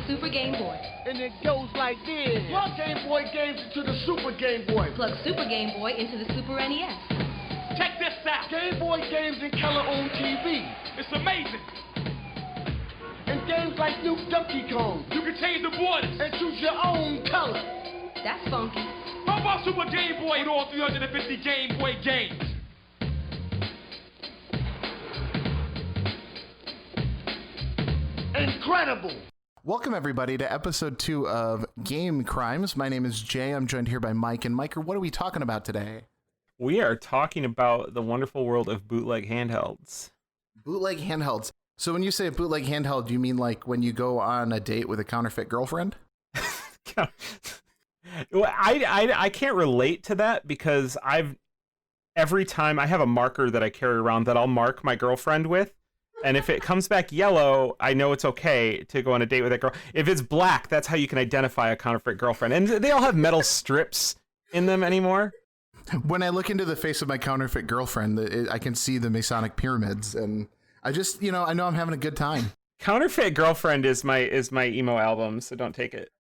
Super Game Boy. And it goes like this. Plug Game Boy games into the Super Game Boy. Plug Super Game Boy into the Super NES. Check this out. Game Boy games in color on TV. It's amazing. And games like New Donkey Kong. You can change the borders and choose your own color. That's funky. How about Super Game Boy with all 350 Game Boy games? Incredible! Welcome, everybody, to episode 2 of Game Crimes. My name is Jay. I'm joined here by Mike. And Mike, what are we talking about today? We are talking about the wonderful world of bootleg handhelds. Bootleg handhelds. So when you say a bootleg handheld, you mean like when you go on a date with a counterfeit girlfriend? Well, I can't relate to that because every time I have a marker that I carry around that I'll mark my girlfriend with. And if it comes back yellow, I know it's okay to go on a date with that girl. If it's black, that's how you can identify a counterfeit girlfriend. And they all have metal strips in them anymore. When I look into the face of my counterfeit girlfriend, I can see the Masonic pyramids, and I just, I know I'm having a good time. Counterfeit Girlfriend is my emo album, so don't take it.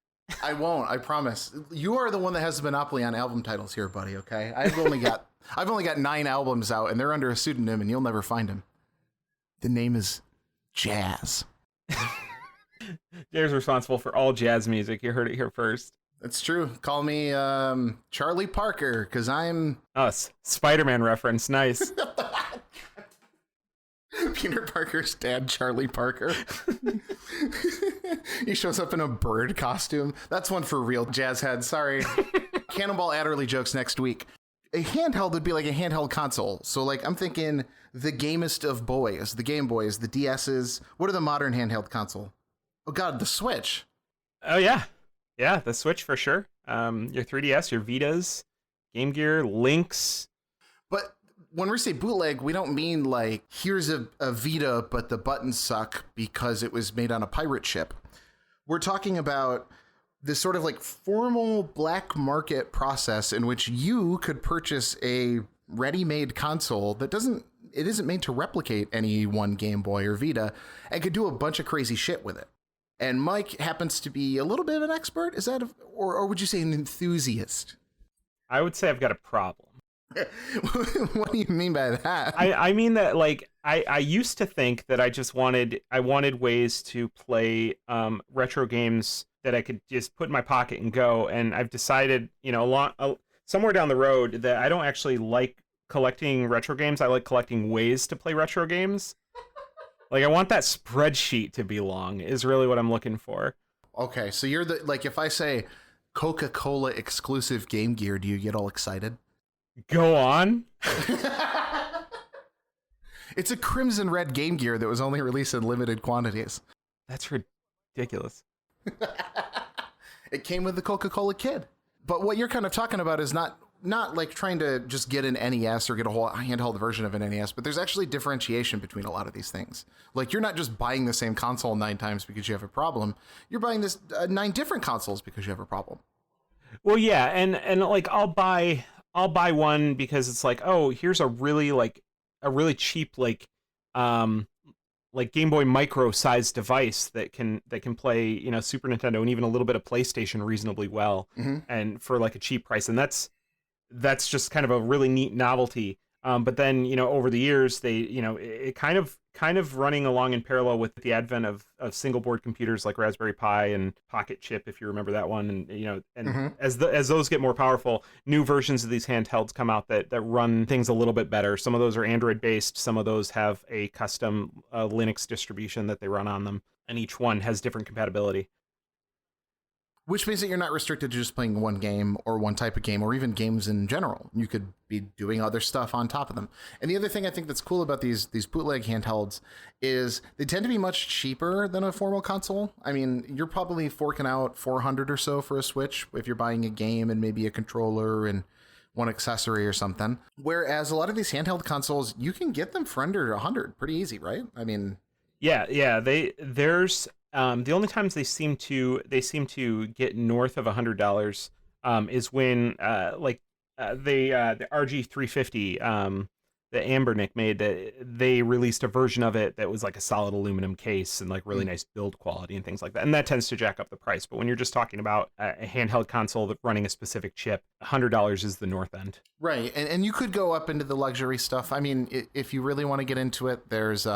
I won't, I promise. You are the one that has the monopoly on album titles here, buddy, okay? I've only got 9 albums out, and they're under a pseudonym, and you'll never find them. The name is Jazz. Jay's responsible for all jazz music. You heard it here first. That's true. Call me Charlie Parker, because I'm... Oh, Spider-Man reference. Nice. Peter Parker's dad, Charlie Parker. He shows up in a bird costume. That's one for real jazz heads. Sorry. Cannonball Adderley jokes next week. A handheld would be like a handheld console. So, like, I'm thinking the gamest of boys, the Game Boys, the DSs. What are the modern handheld console? Oh, God, the Switch. Oh, yeah. Yeah, the Switch for sure. Your 3DS, your Vitas, Game Gear, Lynx. But when we say bootleg, we don't mean like, here's a Vita, but the buttons suck because it was made on a pirate ship. We're talking about this sort of like formal black market process in which you could purchase a ready-made console that isn't made to replicate any one Game Boy or Vita and could do a bunch of crazy shit with it. And Mike happens to be a little bit of an expert. Is that, or would you say an enthusiast? I would say I've got a problem. What do you mean by that? I mean that, like, I used to think that I wanted ways to play retro games that I could just put in my pocket and go. And I've decided, somewhere down the road that I don't actually like collecting retro games. I like collecting ways to play retro games. Like, I want that spreadsheet to be long is really what I'm looking for. Okay, so you're if I say Coca-Cola exclusive Game Gear, do you get all excited? Go on. It's a crimson red Game Gear that was only released in limited quantities. That's ridiculous. It came with the Coca-Cola Kid. But what you're kind of talking about is not like trying to just get an NES or get a whole handheld version of an NES, but there's actually differentiation between a lot of these things. Like, you're not just buying the same console 9 times because you have a problem. You're buying this 9 different consoles because you have a problem. Well, yeah, and like I'll buy one because it's like, oh, here's a really cheap like Game Boy Micro sized device that can play, Super Nintendo and even a little bit of PlayStation reasonably well, and for like a cheap price. And that's just kind of a really neat novelty. But then, over the years, they, it kind of running along in parallel with the advent of single board computers like Raspberry Pi and Pocket Chip, if you remember that one. And, as those get more powerful, new versions of these handhelds come out that run things a little bit better. Some of those are Android based. Some of those have a custom Linux distribution that they run on them. And each one has different compatibility. Which means that you're not restricted to just playing one game or one type of game or even games in general. You could be doing other stuff on top of them. And the other thing I think that's cool about these bootleg handhelds is they tend to be much cheaper than a formal console. I mean, you're probably forking out $400 or so for a Switch if you're buying a game and maybe a controller and one accessory or something. Whereas a lot of these handheld consoles, you can get them for under $100 pretty easy, right? I mean... Yeah. There's... the only times they seem to get north of $100 is when the RG350 Ambernick made, that they released a version of it that was like a solid aluminum case and like really nice build quality and things like that. And that tends to jack up the price. But when you're just talking about a handheld console that running a specific chip, $100 is the north end. Right. And you could go up into the luxury stuff. I mean, if you really want to get into it, there's,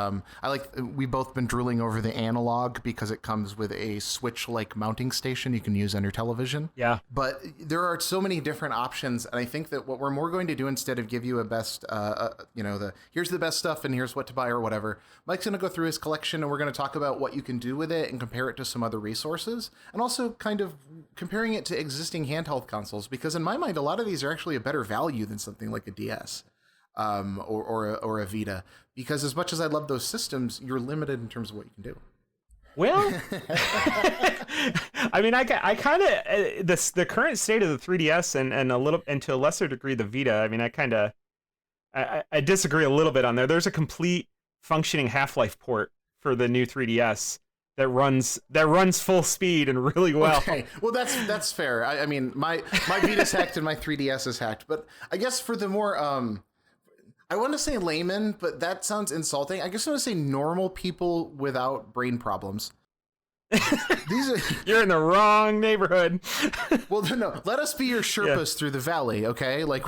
we've both been drooling over the analog because it comes with a Switch-like mounting station you can use on your television. Yeah. But there are so many different options. And I think that what we're more going to do, instead of give you a best, here's the best stuff and here's what to buy or whatever, Mike's going to go through his collection and we're going to talk about what you can do with it and compare it to some other resources, and also kind of comparing it to existing handheld consoles, because in my mind, a lot of these are actually a better value than something like a DS or a Vita, because as much as I love those systems, you're limited in terms of what you can do. Well, I mean, I kind of the current state of the 3DS and to a lesser degree the Vita. I mean, I disagree a little bit on there. There's a complete functioning Half-Life port for the new 3DS that runs full speed and really well. Okay, well that's fair. I mean, my Vita's hacked and my 3DS is hacked, but I guess for the more I want to say layman, but that sounds insulting. I guess I want to say normal people without brain problems. You're in the wrong neighborhood. Well, no, let us be your Sherpas through the valley, okay? Like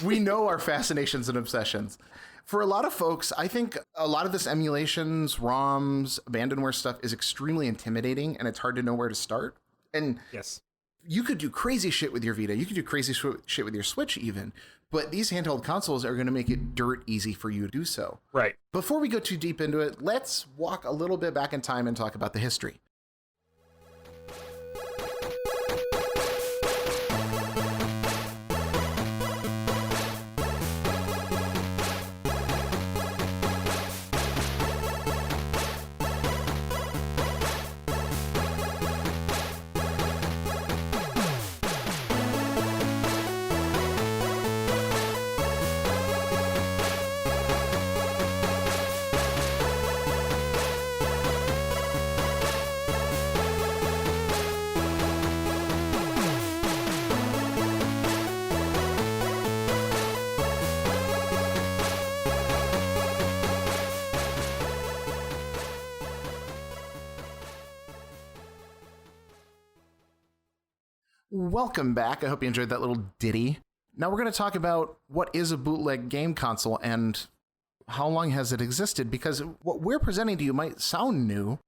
we know our fascinations and obsessions. For a lot of folks, I think a lot of this emulations, ROMs, abandonware stuff is extremely intimidating, and it's hard to know where to start. And yes, you could do crazy shit with your Vita. You could do crazy shit with your Switch even. But these handheld consoles are going to make it dirt easy for you to do so. Right. Before we go too deep into it, let's walk a little bit back in time and talk about the history. Welcome back. I hope you enjoyed that little ditty. Now we're going to talk about what is a bootleg game console and how long has it existed, because what we're presenting to you might sound new,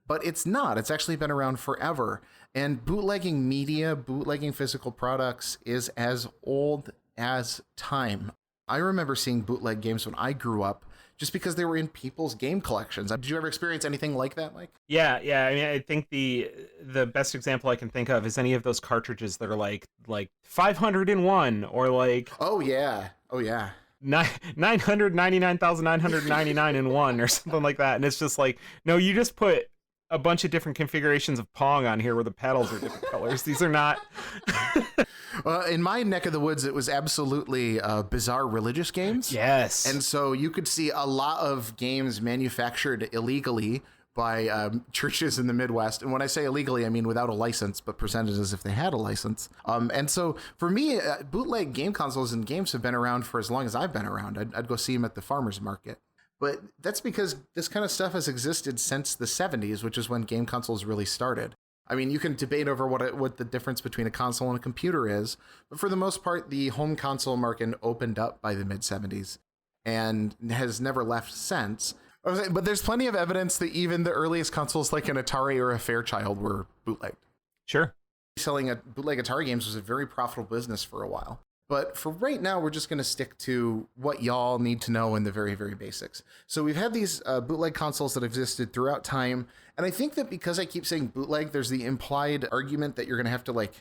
but it's not. It's actually been around forever. And bootlegging media, bootlegging physical products is as old as time. I remember seeing bootleg games when I grew up, just because they were in people's game collections. Did you ever experience anything like that, Mike? Yeah. I mean, I think the best example I can think of is any of those cartridges that are like 501 or like oh yeah 999,999 in one or something like that. And it's just like, no, you just put a bunch of different configurations of Pong on here where the pedals are different colors. These are not. Well, in my neck of the woods, it was absolutely bizarre religious games. Yes. And so you could see a lot of games manufactured illegally by churches in the Midwest. And when I say illegally, I mean without a license, but presented as if they had a license. And so for me, bootleg game consoles and games have been around for as long as I've been around. I'd go see them at the farmer's market. But that's because this kind of stuff has existed since the 70s, which is when game consoles really started. I mean, you can debate over what the difference between a console and a computer is, but for the most part, the home console market opened up by the mid-70s and has never left since. But there's plenty of evidence that even the earliest consoles like an Atari or a Fairchild were bootlegged. Sure. Selling bootleg Atari games was a very profitable business for a while. But for right now, we're just going to stick to what y'all need to know in the very, very basics. So we've had these bootleg consoles that existed throughout time. And I think that because I keep saying bootleg, there's the implied argument that you're going to have to like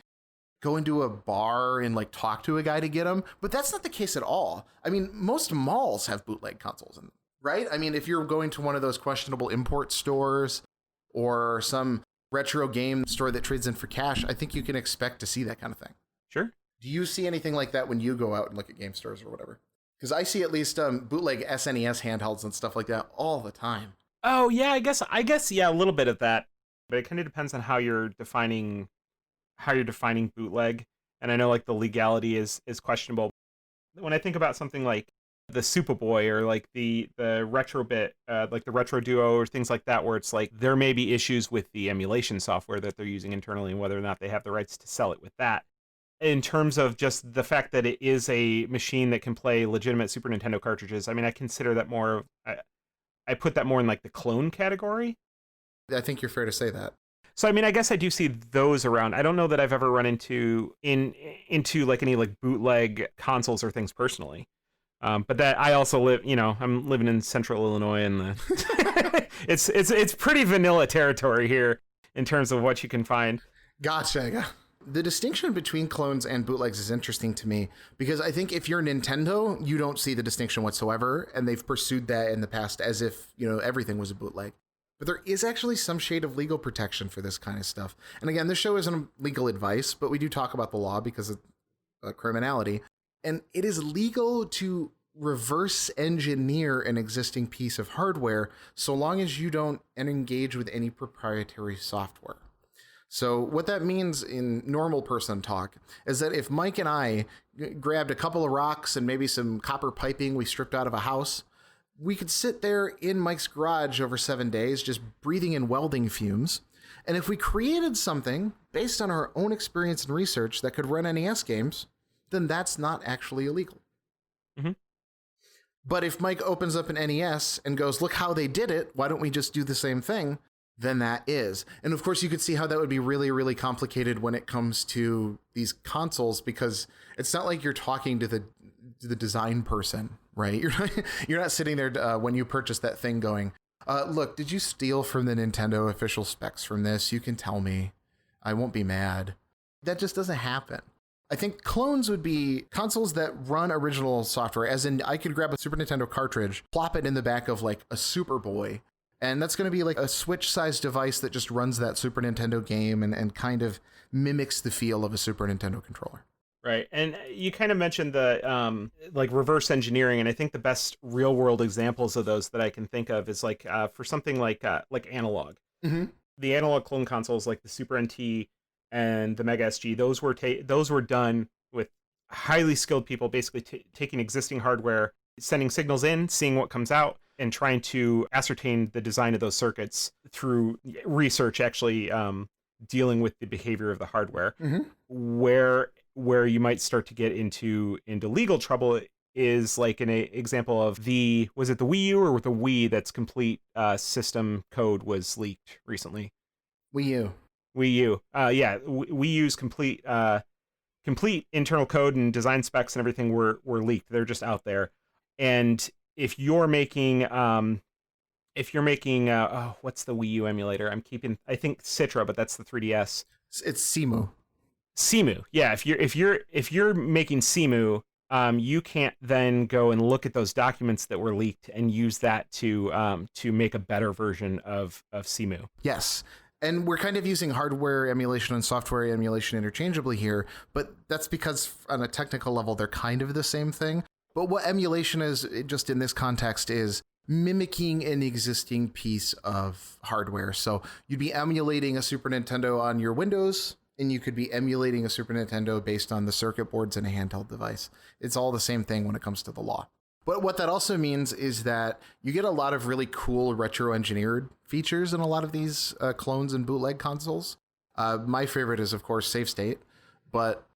go into a bar and like talk to a guy to get them. But that's not the case at all. I mean, most malls have bootleg consoles in them, right? I mean, if you're going to one of those questionable import stores or some retro game store that trades in for cash, I think you can expect to see that kind of thing. Sure. Do you see anything like that when you go out and look at game stores or whatever? Because I see at least bootleg SNES handhelds and stuff like that all the time. Oh yeah, I guess yeah, a little bit of that, but it kind of depends on how you're defining bootleg. And I know like the legality is questionable. When I think about something like the Superboy or like the retro bit, like the Retro Duo or things like that, where it's like there may be issues with the emulation software that they're using internally and whether or not they have the rights to sell it with that. In terms of just the fact that it is a machine that can play legitimate Super Nintendo cartridges, I mean, I consider that more, I put that more in like the clone category. I think you're fair to say that. So, I mean, I guess I do see those around. I don't know that I've ever run into like any like bootleg consoles or things personally. But that I also live, I'm living in central Illinois, and it's pretty vanilla territory here in terms of what you can find. Gotcha. The distinction between clones and bootlegs is interesting to me because I think if you're Nintendo, you don't see the distinction whatsoever, and they've pursued that in the past as if, everything was a bootleg. But there is actually some shade of legal protection for this kind of stuff. And again, this show isn't legal advice, but we do talk about the law because of criminality. And it is legal to reverse engineer an existing piece of hardware so long as you don't engage with any proprietary software. So what that means in normal person talk is that if Mike and I grabbed a couple of rocks and maybe some copper piping we stripped out of a house, we could sit there in Mike's garage over 7 days, just breathing in welding fumes. And if we created something based on our own experience and research that could run NES games, then that's not actually illegal. Mm-hmm. But if Mike opens up an NES and goes, look how they did it, why don't we just do the same thing? Then that is. And of course, you could see how that would be really, really complicated when it comes to these consoles, because it's not like you're talking to the design person, right? You're not sitting there when you purchase that thing going, look, did you steal from the Nintendo official specs from this? You can tell me. I won't be mad. That just doesn't happen. I think clones would be consoles that run original software, as in I could grab a Super Nintendo cartridge, plop it in the back of like a Superboy, and that's going to be like a Switch-sized device that just runs that Super Nintendo game and kind of mimics the feel of a Super Nintendo controller. Right. And you kind of mentioned the like reverse engineering, and I think the best real world examples of those that I can think of is like for something like analog. Mm-hmm. The analog clone consoles like the Super NT and the Mega SG, those were done with highly skilled people basically taking existing hardware, sending signals in, seeing what comes out, and trying to ascertain the design of those circuits through research, actually dealing with the behavior of the hardware. Mm-hmm. Where you might start to get into legal trouble is like an example of was it the Wii U or the Wii that's complete system code was leaked recently? Wii U. Yeah, Wii U's complete internal code and design specs and everything were leaked. They're just out there. And if you're making what's the Wii U emulator? I think Citra, but that's the 3DS. It's Cemu. Cemu, yeah. If you're making Cemu, you can't then go and look at those documents that were leaked and use that to make a better version of Cemu. Yes. And we're kind of using hardware emulation and software emulation interchangeably here, but that's because on a technical level, they're kind of the same thing. But what emulation is, just in this context, is mimicking an existing piece of hardware. So you'd be emulating a Super Nintendo on your Windows, and you could be emulating a Super Nintendo based on the circuit boards in a handheld device. It's all the same thing when it comes to the law. But what that also means is that you get a lot of really cool retro-engineered features in a lot of these clones and bootleg consoles. My favorite is, of course, save state, but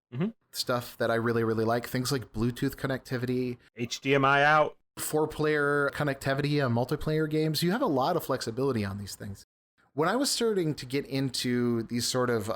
stuff that I really, really like, things like Bluetooth connectivity, HDMI out, 4-player connectivity on multiplayer games. You have a lot of flexibility on these things. When I was starting to get into these sort of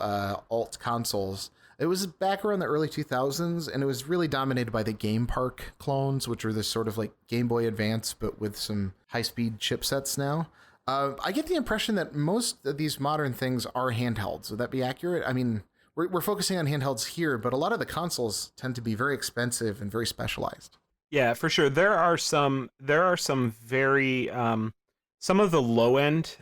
alt consoles, it was back around the early 2000s, and it was really dominated by the Game Park clones, which are this sort of like Game Boy Advance, but with some high-speed chipsets now. I get the impression that most of these modern things are handhelds. Would that be accurate? I mean, we're focusing on handhelds here, but a lot of the consoles tend to be very expensive and very specialized. Yeah, for sure. There are some very some of the low end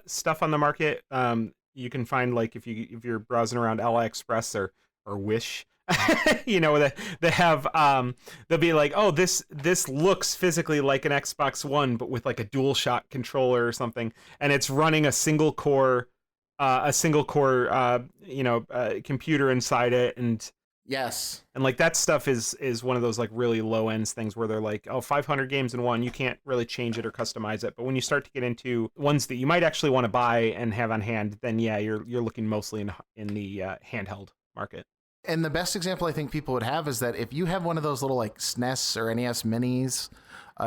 stuff on the market. You can find, like, if you're browsing around AliExpress or Wish, they have they'll be like, oh, this looks physically like an Xbox One, but with like a DualShock controller or something, and it's running a single core computer inside it, and Yes. And like that stuff is one of those like really low ends things where they're like, oh, 500 games in one, you can't really change it or customize it. But when you start to get into ones that you might actually want to buy and have on hand, then yeah, you're looking mostly in the handheld market. And the best example I think people would have is that if you have one of those little like SNES or NES minis,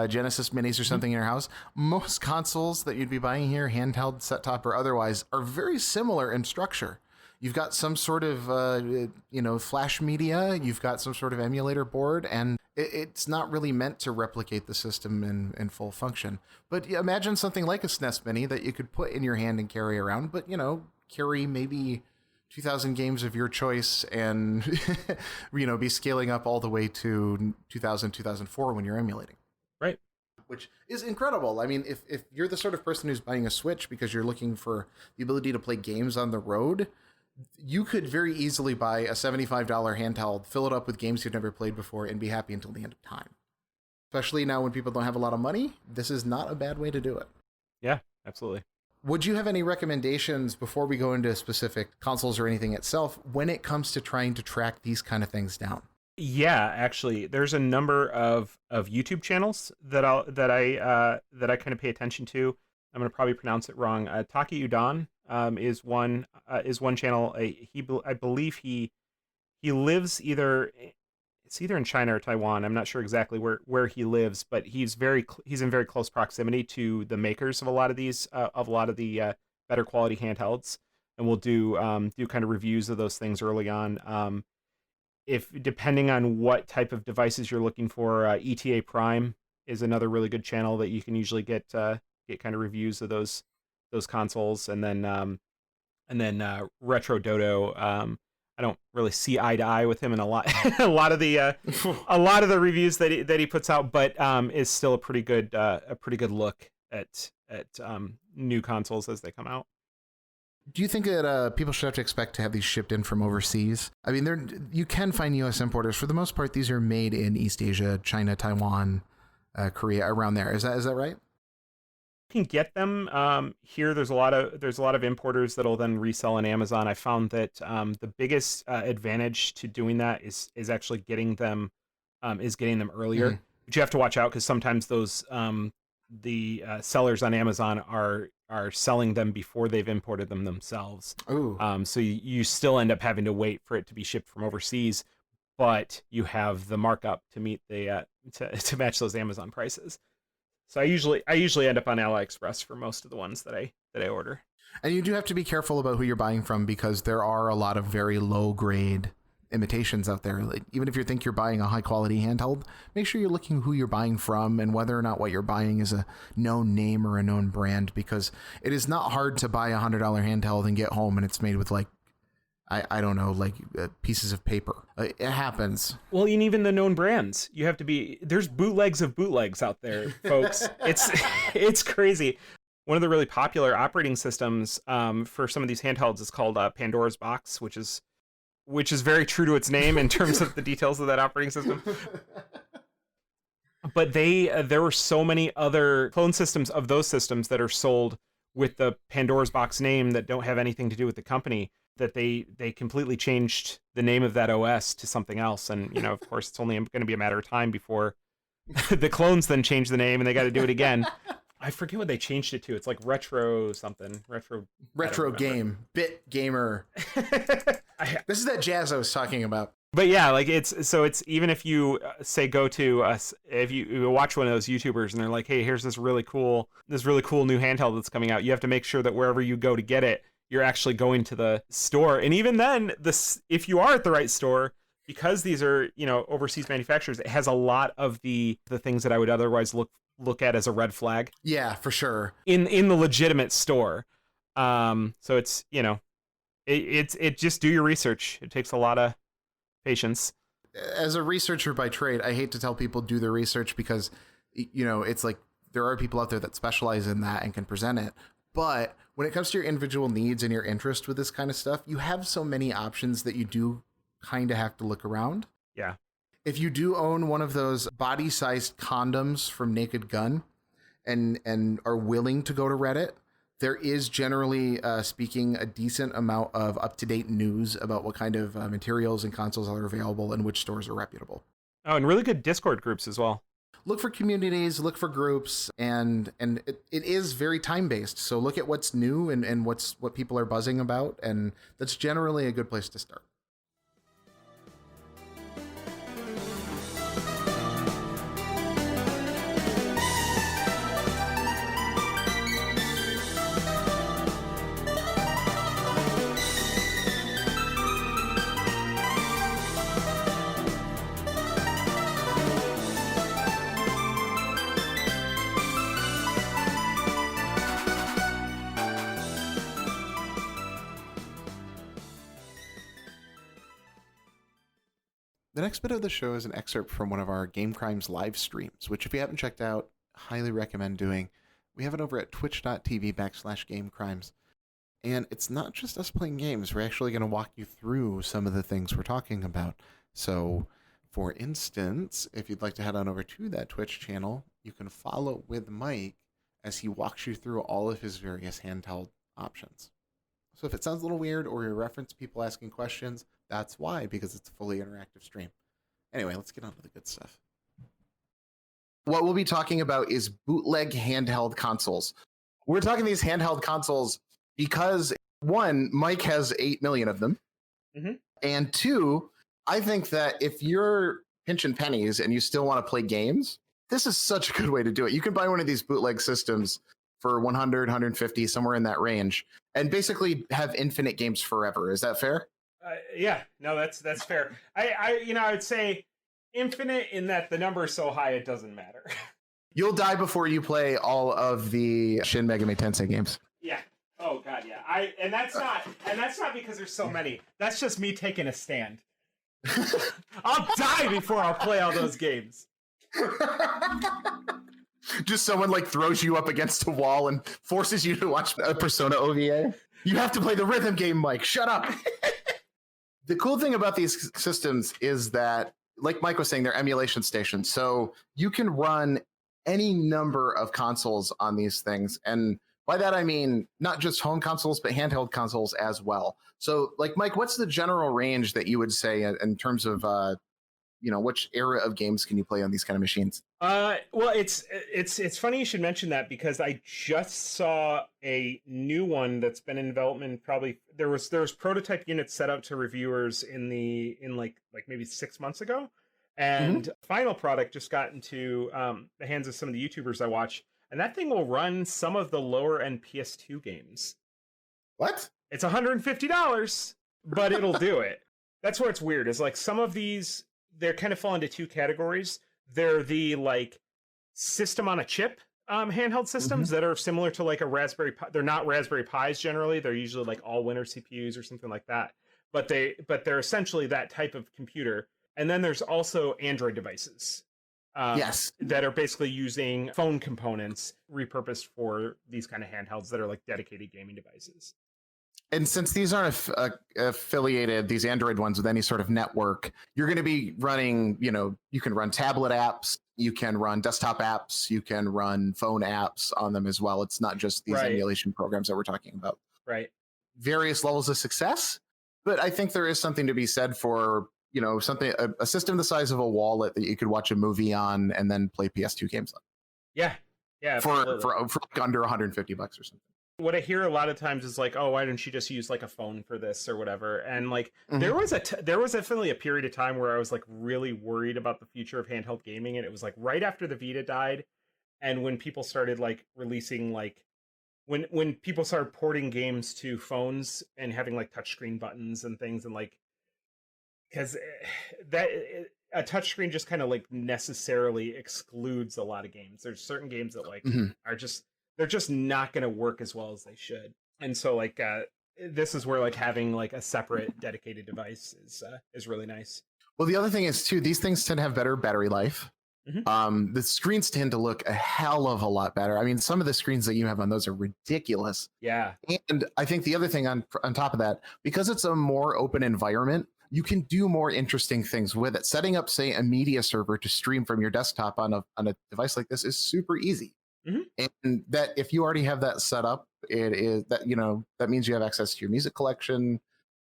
Genesis minis or something in your house, most consoles that you'd be buying here, handheld, set top, or otherwise, are very similar in structure. You've got some sort of, flash media, you've got some sort of emulator board, and it's not really meant to replicate the system in full function. But imagine something like a SNES Mini that you could put in your hand and carry around, but, carry maybe 2,000 games of your choice and, be scaling up all the way to 2000, 2004 when you're emulating. Right. Which is incredible. I mean, if you're the sort of person who's buying a Switch because you're looking for the ability to play games on the road, you could very easily buy a $75 handheld, fill it up with games you've never played before, and be happy until the end of time. Especially now when people don't have a lot of money, this is not a bad way to do it. Yeah, absolutely. Would you have any recommendations before we go into specific consoles or anything itself when it comes to trying to track these kind of things down? Yeah, actually, there's a number of YouTube channels that I kind of pay attention to. I'm going to probably pronounce it wrong. Dunn is one channel. I believe he lives either in China or Taiwan. I'm not sure exactly where he lives, but he's in very close proximity to the makers of a lot of the better quality handhelds, and we'll do kind of reviews of those things early on. If depending on what type of devices you're looking for, ETA Prime is another really good channel that you can usually get kind of reviews of those consoles, and then Retro Dodo. I don't really see eye to eye with him in a lot of the reviews that he puts out, but is still a pretty good look at new consoles as they come out. Do you think that people should have to expect to have these shipped in from overseas? I mean, you can find U.S. importers. For the most part, these are made in East Asia, China, Taiwan, Korea, around there. Is that right? You can get them here. There's a lot of importers that'll then resell on Amazon. I found that the biggest advantage to doing that is actually getting them earlier. Mm. But you have to watch out because sometimes those the sellers on Amazon are selling them before they've imported them themselves. Ooh. So you still end up having to wait for it to be shipped from overseas, but you have the markup to meet the to match those Amazon prices. So I usually end up on AliExpress for most of the ones that I order. And you do have to be careful about who you're buying from because there are a lot of very low grade imitations out there. Like, even if you think you're buying a high quality handheld, make sure you're looking who you're buying from and whether or not what you're buying is a known name or a known brand, because it is not hard to buy $100 handheld and get home and it's made with like, I don't know, like pieces of paper. It happens. Well, and even the known brands, you have to be, there's bootlegs of bootlegs out there, folks. It's crazy. One of the really popular operating systems for some of these handhelds is called Pandora's Box, which is very true to its name in terms of the details of that operating system. But there were so many other clone systems of those systems that are sold with the Pandora's Box name that don't have anything to do with the company, that they completely changed the name of that OS to something else. And, of course, it's only going to be a matter of time before the clones then change the name and they got to do it again. I forget what they changed it to. It's like retro something. Retro game. Bit gamer. This is that jazz I was talking about. But yeah, like it's even if you say go to if you watch one of those YouTubers and they're like, hey, here's this really cool new handheld that's coming out, you have to make sure that wherever you go to get it, you're actually going to the store. And even then, if you are at the right store, because these are, overseas manufacturers, it has a lot of the things that I would otherwise look at as a red flag. Yeah, for sure. In the legitimate store. So it's, it just do your research. It takes a lot of patience. As a researcher by trade, I hate to tell people do their research because, it's like there are people out there that specialize in that and can present it. But when it comes to your individual needs and your interest with this kind of stuff, you have so many options that you do kind of have to look around. Yeah. If you do own one of those body-sized condoms from Naked Gun and are willing to go to Reddit, There is generally speaking a decent amount of up-to-date news about what kind of materials and consoles are available and which stores are reputable. Oh, and really good Discord groups as well. Look for communities, look for groups, and it is very time-based. So look at what's new and what people are buzzing about, and that's generally a good place to start. The next bit of the show is an excerpt from one of our Game Crimes live streams, which if you haven't checked out, highly recommend doing. We have it over at twitch.tv/gamecrimes. And it's not just us playing games. We're actually going to walk you through some of the things we're talking about. So, for instance, if you'd like to head on over to that Twitch channel, you can follow with Mike as he walks you through all of his various handheld options. So if it sounds a little weird or you reference people asking questions, that's why, because it's a fully interactive stream. Anyway, let's get on to the good stuff. What we'll be talking about is bootleg handheld consoles. We're talking these handheld consoles because, one, Mike has 8 million of them. Mm-hmm. And two, I think that if you're pinching pennies and you still want to play games, this is such a good way to do it. You can buy one of these bootleg systems for 100, 150, somewhere in that range, and basically have infinite games forever. Is that fair? Yeah, no, that's fair. I would say infinite in that the number is so high it doesn't matter. You'll die before you play all of the Shin Megami Tensei games. Yeah. Oh god, yeah. And that's not because there's so many. That's just me taking a stand. I'll die before I'll play all those games. Just someone like throws you up against a wall and forces you to watch a Persona OVA. You have to play the rhythm game, Mike. Shut up. The cool thing about these systems is that, like Mike was saying, they're emulation stations. So you can run any number of consoles on these things. And by that, I mean not just home consoles, but handheld consoles as well. So, like, Mike, what's the general range that you would say in terms of which era of games can you play on these kind of machines? Well, it's funny you should mention that, because I just saw a new one that's been in development. Probably there was prototype units set up to reviewers in like maybe 6 months ago, and final product just got into the hands of some of the YouTubers I watch, and that thing will run some of the lower end PS2 games. What? It's $150, but it'll do it. That's where it's weird. Is like some of these, they kind of fall into two categories. They're the like system on a chip handheld systems that are similar to like a Raspberry Pi. They're not Raspberry Pis generally. They're usually like all-winner CPUs or something like that. But they're essentially that type of computer. And then there's also Android devices. That are basically using phone components repurposed for these kind of handhelds that are like dedicated gaming devices. And since these aren't affiliated, these Android ones, with any sort of network, you're going to be running, you can run tablet apps, you can run desktop apps, you can run phone apps on them as well. It's not just these emulation programs that we're talking about. Right. Various levels of success. But I think there is something to be said for, something, a system the size of a wallet that you could watch a movie on and then play PS2 games on. Yeah. Yeah. For under $150 or something. What I hear a lot of times is like, oh, why didn't you just use like a phone for this or whatever? And like, there was definitely a period of time where I was like really worried about the future of handheld gaming. And it was like right after the Vita died. And when people started like releasing, like when people started porting games to phones and having like touchscreen buttons and things, and like, because a touchscreen just kind of like necessarily excludes a lot of games. There's certain games that like they're just not going to work as well as they should. And so like this is where like having like a separate dedicated device is really nice. Well, the other thing is too, these things tend to have better battery life. The screens tend to look a hell of a lot better. I mean, some of the screens that you have on those are ridiculous. Yeah. And I think the other thing on top of that, because it's a more open environment, you can do more interesting things with it. Setting up, say, a media server to stream from your desktop on a device like this is super easy. And that if you already have that set up It is that, that means you have access to your music collection,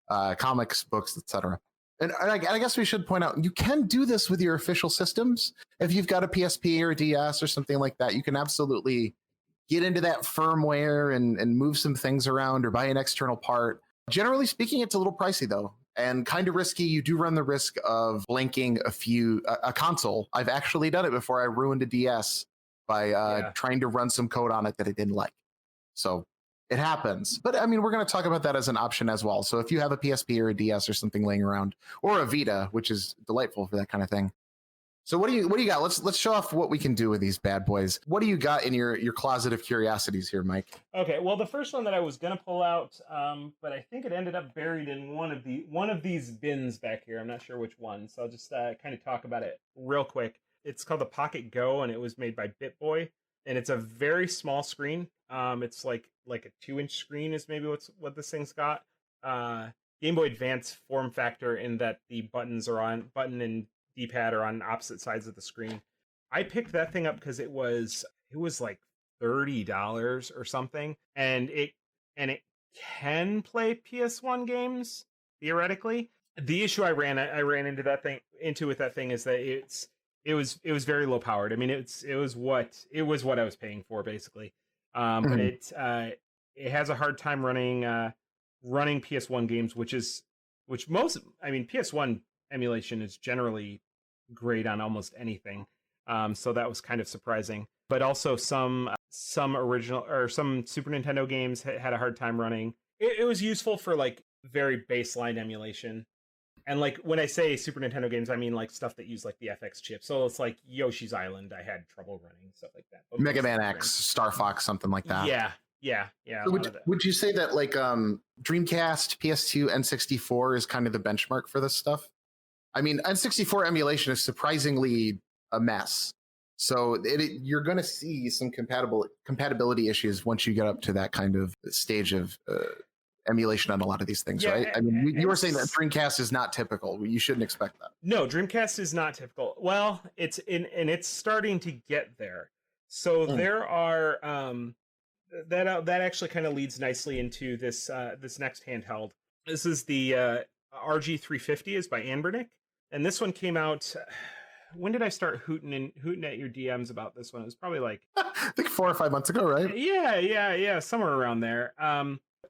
comics, books, etc. And I guess we should point out, you can do this with your official systems. If you've got a PSP or a DS or something like that, you can absolutely get into that firmware and move some things around or buy an external part. Generally speaking, it's a little pricey though, and kind of risky. You do run the risk of blanking a console. I've actually done it before. I ruined a DS by trying to run some code on it that I didn't like. So it happens. But I mean, we're going to talk about that as an option as well. So if you have a PSP or a DS or something laying around, or a Vita, which is delightful for that kind of thing. So what do you got? Let's show off what we can do with these bad boys. What do you got in your closet of curiosities here, Mike? Okay, well, the first one that I was gonna pull out, but I think it ended up buried in one of these bins back here. I'm not sure which one, so I'll just kind of talk about it real quick. It's called the Pocket Go, and it was made by BitBoy, and it's a very small screen. It's like a 2-inch screen is maybe what this thing's got. Game Boy Advance form factor in that the button and D-pad are on opposite sides of the screen. I picked that thing up because it was like $30 or something, and it can play PS1 games theoretically. The issue I ran into with that thing is that it was very low powered. I mean, it was what I was paying for basically. But it has a hard time running PS1 games, which PS1 emulation is generally great on almost anything. So that was kind of surprising. But also some original or some Super Nintendo games had a hard time running. It was useful for like very baseline emulation. And like when I say Super Nintendo games, I mean like stuff that use like the FX chip. So it's like Yoshi's Island, I had trouble running, stuff like that. But Megaman X, Star Fox, something like that. Yeah. So would you say that like Dreamcast, PS2, N64 is kind of the benchmark for this stuff? I mean, N64 emulation is surprisingly a mess. So you're going to see some compatibility issues once you get up to that kind of stage of emulation on a lot of these things, right? I mean, you were saying that Dreamcast is not typical. You shouldn't expect that. No, Dreamcast is not typical. Well, it's starting to get there. So there are that actually kind of leads nicely into this next handheld. This is the RG350 is by Anbernic, and this one came out. When did I start hooting at your DMs about this one? It was probably like I think 4 or 5 months ago, right? Yeah, somewhere around there.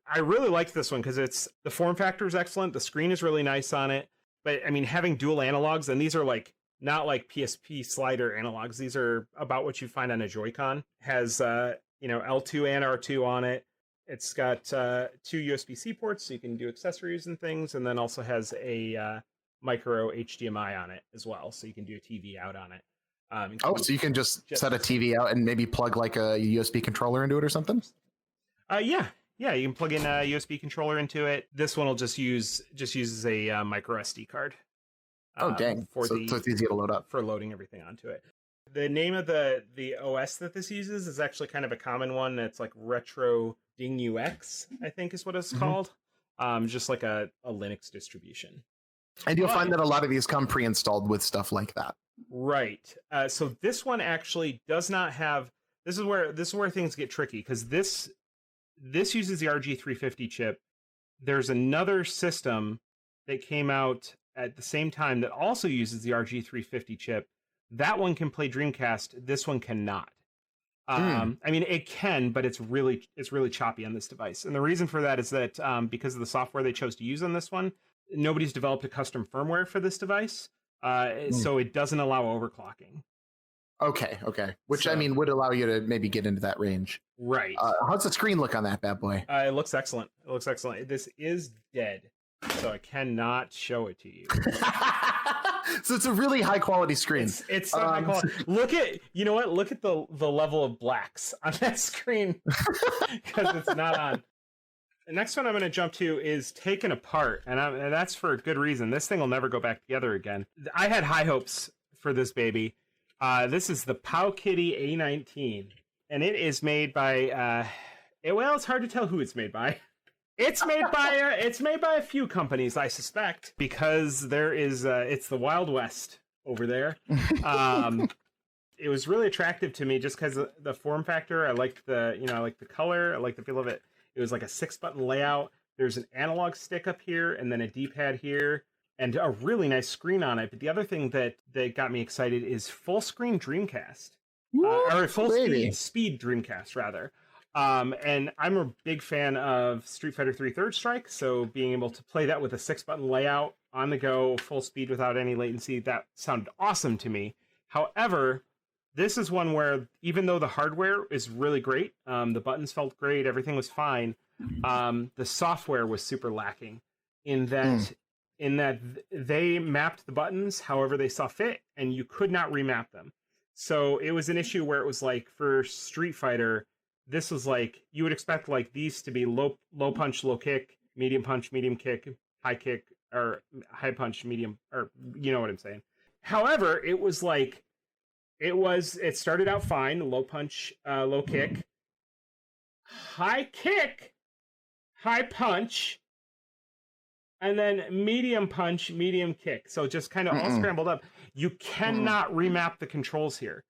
I really liked this one because the form factor is excellent. The screen is really nice on it. But I mean, having dual analogs, and these are like not like PSP slider analogs. These are about what you find on a Joy-Con. Has L2 and R2 on it. It's got 2 USB-C ports, so you can do accessories and things, and then also has a micro HDMI on it as well, so you can do a TV out on it. So you can just set a TV out and maybe plug like a USB controller into it or something? Yeah, you can plug in a USB controller into it. This one will just uses a micro SD card. Oh, dang. So it's easy to load up. For loading everything onto it. The name of the OS that this uses is actually kind of a common one. It's like Retro Ding UX, I think is what it's called. Just like a Linux distribution. And you'll find that a lot of these come pre-installed with stuff like that. Right. So this one actually does not have. This is where things get tricky, because this uses the RG350 chip. There's another system that came out at the same time that also uses the RG350 chip. That one can play Dreamcast. This one cannot. I mean, it can, but it's really choppy on this device. And the reason for that is that because of the software they chose to use on this one, nobody's developed a custom firmware for this device, so it doesn't allow overclocking. Okay. Which, I mean, would allow you to maybe get into that range. Right. How's the screen look on that bad boy? It looks excellent. This is dead, so I cannot show it to you. So it's a really high quality screen. It's so high quality. Look at the level of blacks on that screen, because it's not on. The next one I'm going to jump to is Taken Apart, and that's for a good reason. This thing will never go back together again. I had high hopes for this baby. This is the Powkiddy A19, and it is made by. It's hard to tell who it's made by. It's made by a few companies, I suspect, because there is it's the Wild West over there. it was really attractive to me just because of the form factor. I liked the, I liked the color. I liked the feel of it. It was like a 6-button layout. There's an analog stick up here and then a D-pad here and a really nice screen on it. But the other thing that got me excited is full screen Dreamcast. Or full speed Dreamcast, rather. And I'm a big fan of Street Fighter 3 Third Strike, so being able to play that with a 6-button layout on the go, full speed without any latency, that sounded awesome to me. However, this is one where even though the hardware is really great, the buttons felt great, everything was fine, the software was super lacking in that they mapped the buttons however they saw fit, and you could not remap them. So it was an issue where it was like for Street Fighter, this was like you would expect like these to be low punch, low kick, medium kick, high kick, or high punch, medium, or you know what I'm saying. However, it was like it started out fine, low punch, low kick, high kick, high punch, and then medium punch, medium kick. So just kind of all scrambled up. You cannot remap the controls here.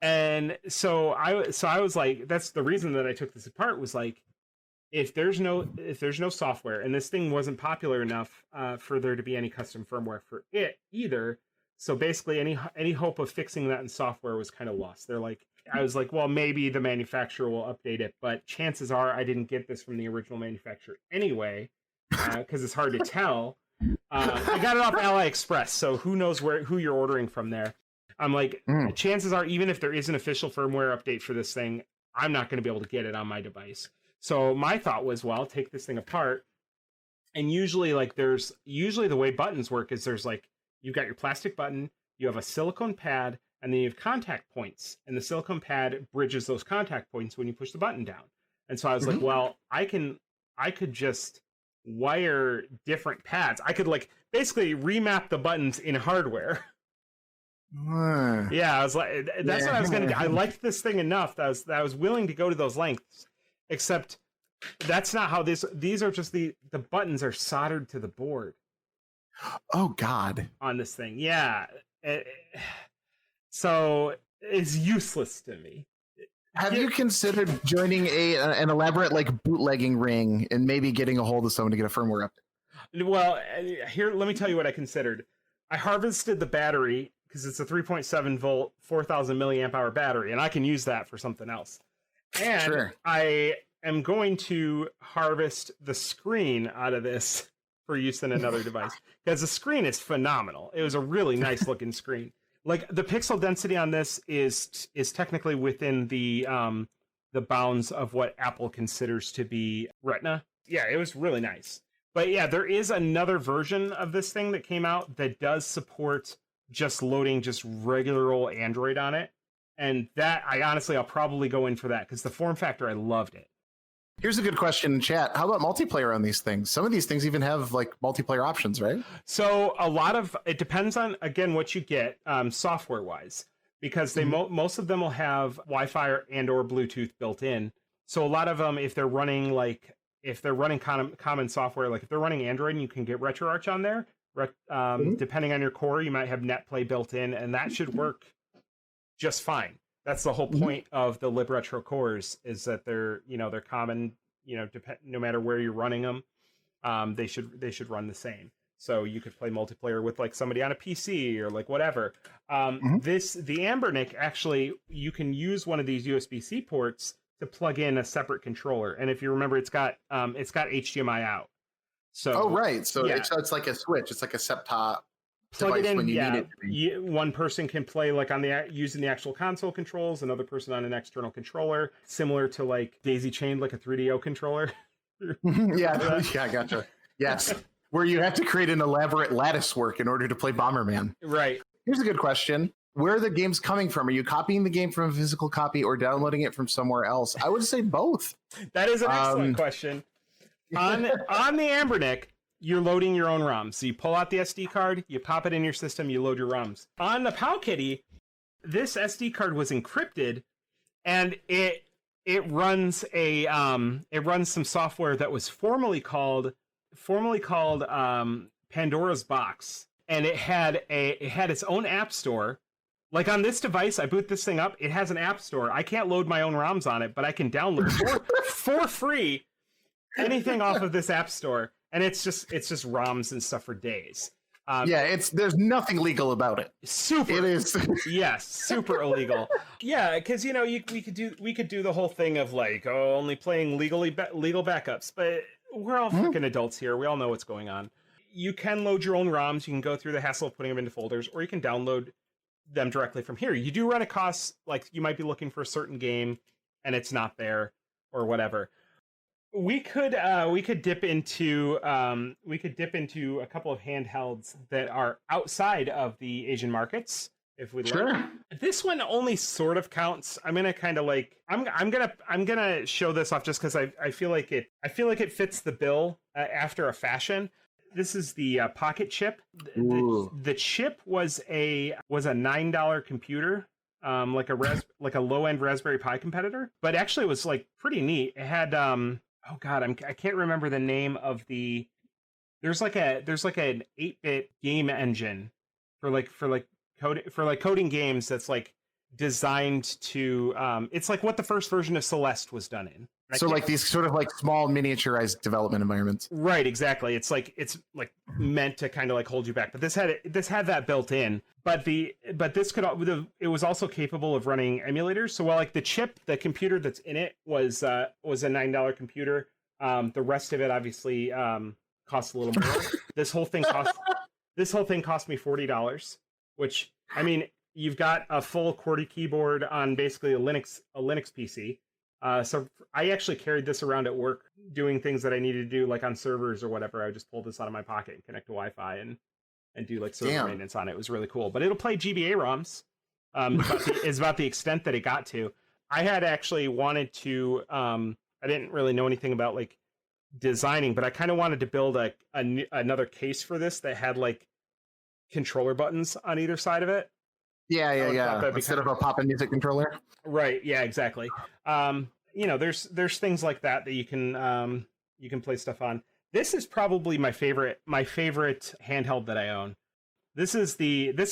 And so I was like, that's the reason that I took this apart, was like, if there's no software, and this thing wasn't popular enough for there to be any custom firmware for it either. So basically any hope of fixing that in software was kind of lost. I was like, well, maybe the manufacturer will update it, but chances are I didn't get this from the original manufacturer anyway, because it's hard to tell. I got it off AliExpress, so who knows who you're ordering from there. I'm like, chances are, even if there is an official firmware update for this thing, I'm not going to be able to get it on my device. So my thought was, well, take this thing apart. And usually the way buttons work is there's like, you've got your plastic button, you have a silicone pad, and then you have contact points. And the silicone pad bridges those contact points when you push the button down. And so I was like, well, I could just wire different pads. I could like basically remap the buttons in hardware. Yeah, I was like, that's what I was gonna do. I liked this thing enough that I was willing to go to those lengths, except that's not how these are. Just the buttons are soldered to the board. Oh God. On this thing. Yeah. So it's useless to me. Have you considered joining an elaborate like bootlegging ring and maybe getting a hold of someone to get a firmware update? Well, here, let me tell you what I considered. I harvested the battery because it's a 3.7 volt, 4,000 milliamp hour battery, and I can use that for something else. And I am going to harvest the screen out of this for use in another device, because the screen is phenomenal. It was a really nice looking screen. Like the pixel density on this is technically within the bounds of what Apple considers to be Retina. Yeah, it was really nice. But yeah, there is another version of this thing that came out that does support just loading just regular old Android on it. And that, I'll probably go in for that, because the form factor, I loved it. Here's a good question in chat. How about multiplayer on these things? Some of these things even have like multiplayer options, right? So it depends on, again, what you get software wise, because they most of them will have Wi-Fi and or Bluetooth built in. So a lot of them, if they're running common software, like if they're running Android and you can get RetroArch on there, depending on your core, you might have NetPlay built in, and that should work just fine. That's the whole point of the LibRetro cores, is that they're common, no matter where you're running them, they should run the same. So you could play multiplayer with like somebody on a PC or like whatever. The Ambernic, actually, you can use one of these USB-C ports to plug in a separate controller. And if you remember, it's got HDMI out. So it's like a switch. It's like a set-top plug it in. When you need it to be. One person can play like using the actual console controls, another person on an external controller, similar to like Daisy Chained, like a 3DO controller. Yeah, gotcha. Yes, where you have to create an elaborate lattice work in order to play Bomberman. Right. Here's a good question. Where are the games coming from? Are you copying the game from a physical copy or downloading it from somewhere else? I would say both. That is an excellent question. On the Ambernic, you're loading your own ROMs. So you pull out the SD card, you pop it in your system, you load your ROMs. On the Powkitty, this SD card was encrypted, and it runs some software that was formerly called Pandora's Box, and it had its own app store Like on this device, I boot this thing up. It has an app store. I can't load my own ROMs on it, but I can download for free anything off of this app store, and it's just ROMs and stuff for days. There's nothing legal about it. Super. It is. Yes, super illegal. Yeah, because we could do the whole thing of like, only playing legal backups, but we're all freaking adults here. We all know what's going on. You can load your own ROMs. You can go through the hassle of putting them into folders, or you can download them directly from here. You do run a cost, like you might be looking for a certain game and it's not there or whatever. We could dip into a couple of handhelds that are outside of the Asian markets if we'd like. This one only sort of counts. I'm gonna kind of like I'm gonna show this off just because I feel like it fits the bill after a fashion. This is the Pocket Chip. The chip was a $9 computer, like a low end Raspberry Pi competitor, but actually it was like pretty neat. It had I can't remember the name of the. There's like an 8-bit game engine for coding games that's like designed to. It's like what the first version of Celeste was done in. So like these sort of like small miniaturized development environments. Right, exactly. It's like meant to kind of like hold you back. But this had that built in. But this it was also capable of running emulators. So while like the computer that's in it was a $9 computer, the rest of it obviously costs a little more. This whole thing cost me $40, which I mean, you've got a full QWERTY keyboard on basically a Linux PC. So I actually carried this around at work doing things that I needed to do, like on servers or whatever. I would just pull this out of my pocket and connect to Wi-Fi and do like server maintenance on it. It was really cool. But it'll play GBA ROMs. Is about the extent that it got to. I had actually wanted to. I didn't really know anything about like designing, but I kind of wanted to build another case for this that had like controller buttons on either side of it. Yeah. Instead of a pop-in music controller. Right. Yeah. Exactly. There's things like that you can play stuff on. This is probably my favorite handheld that I own. This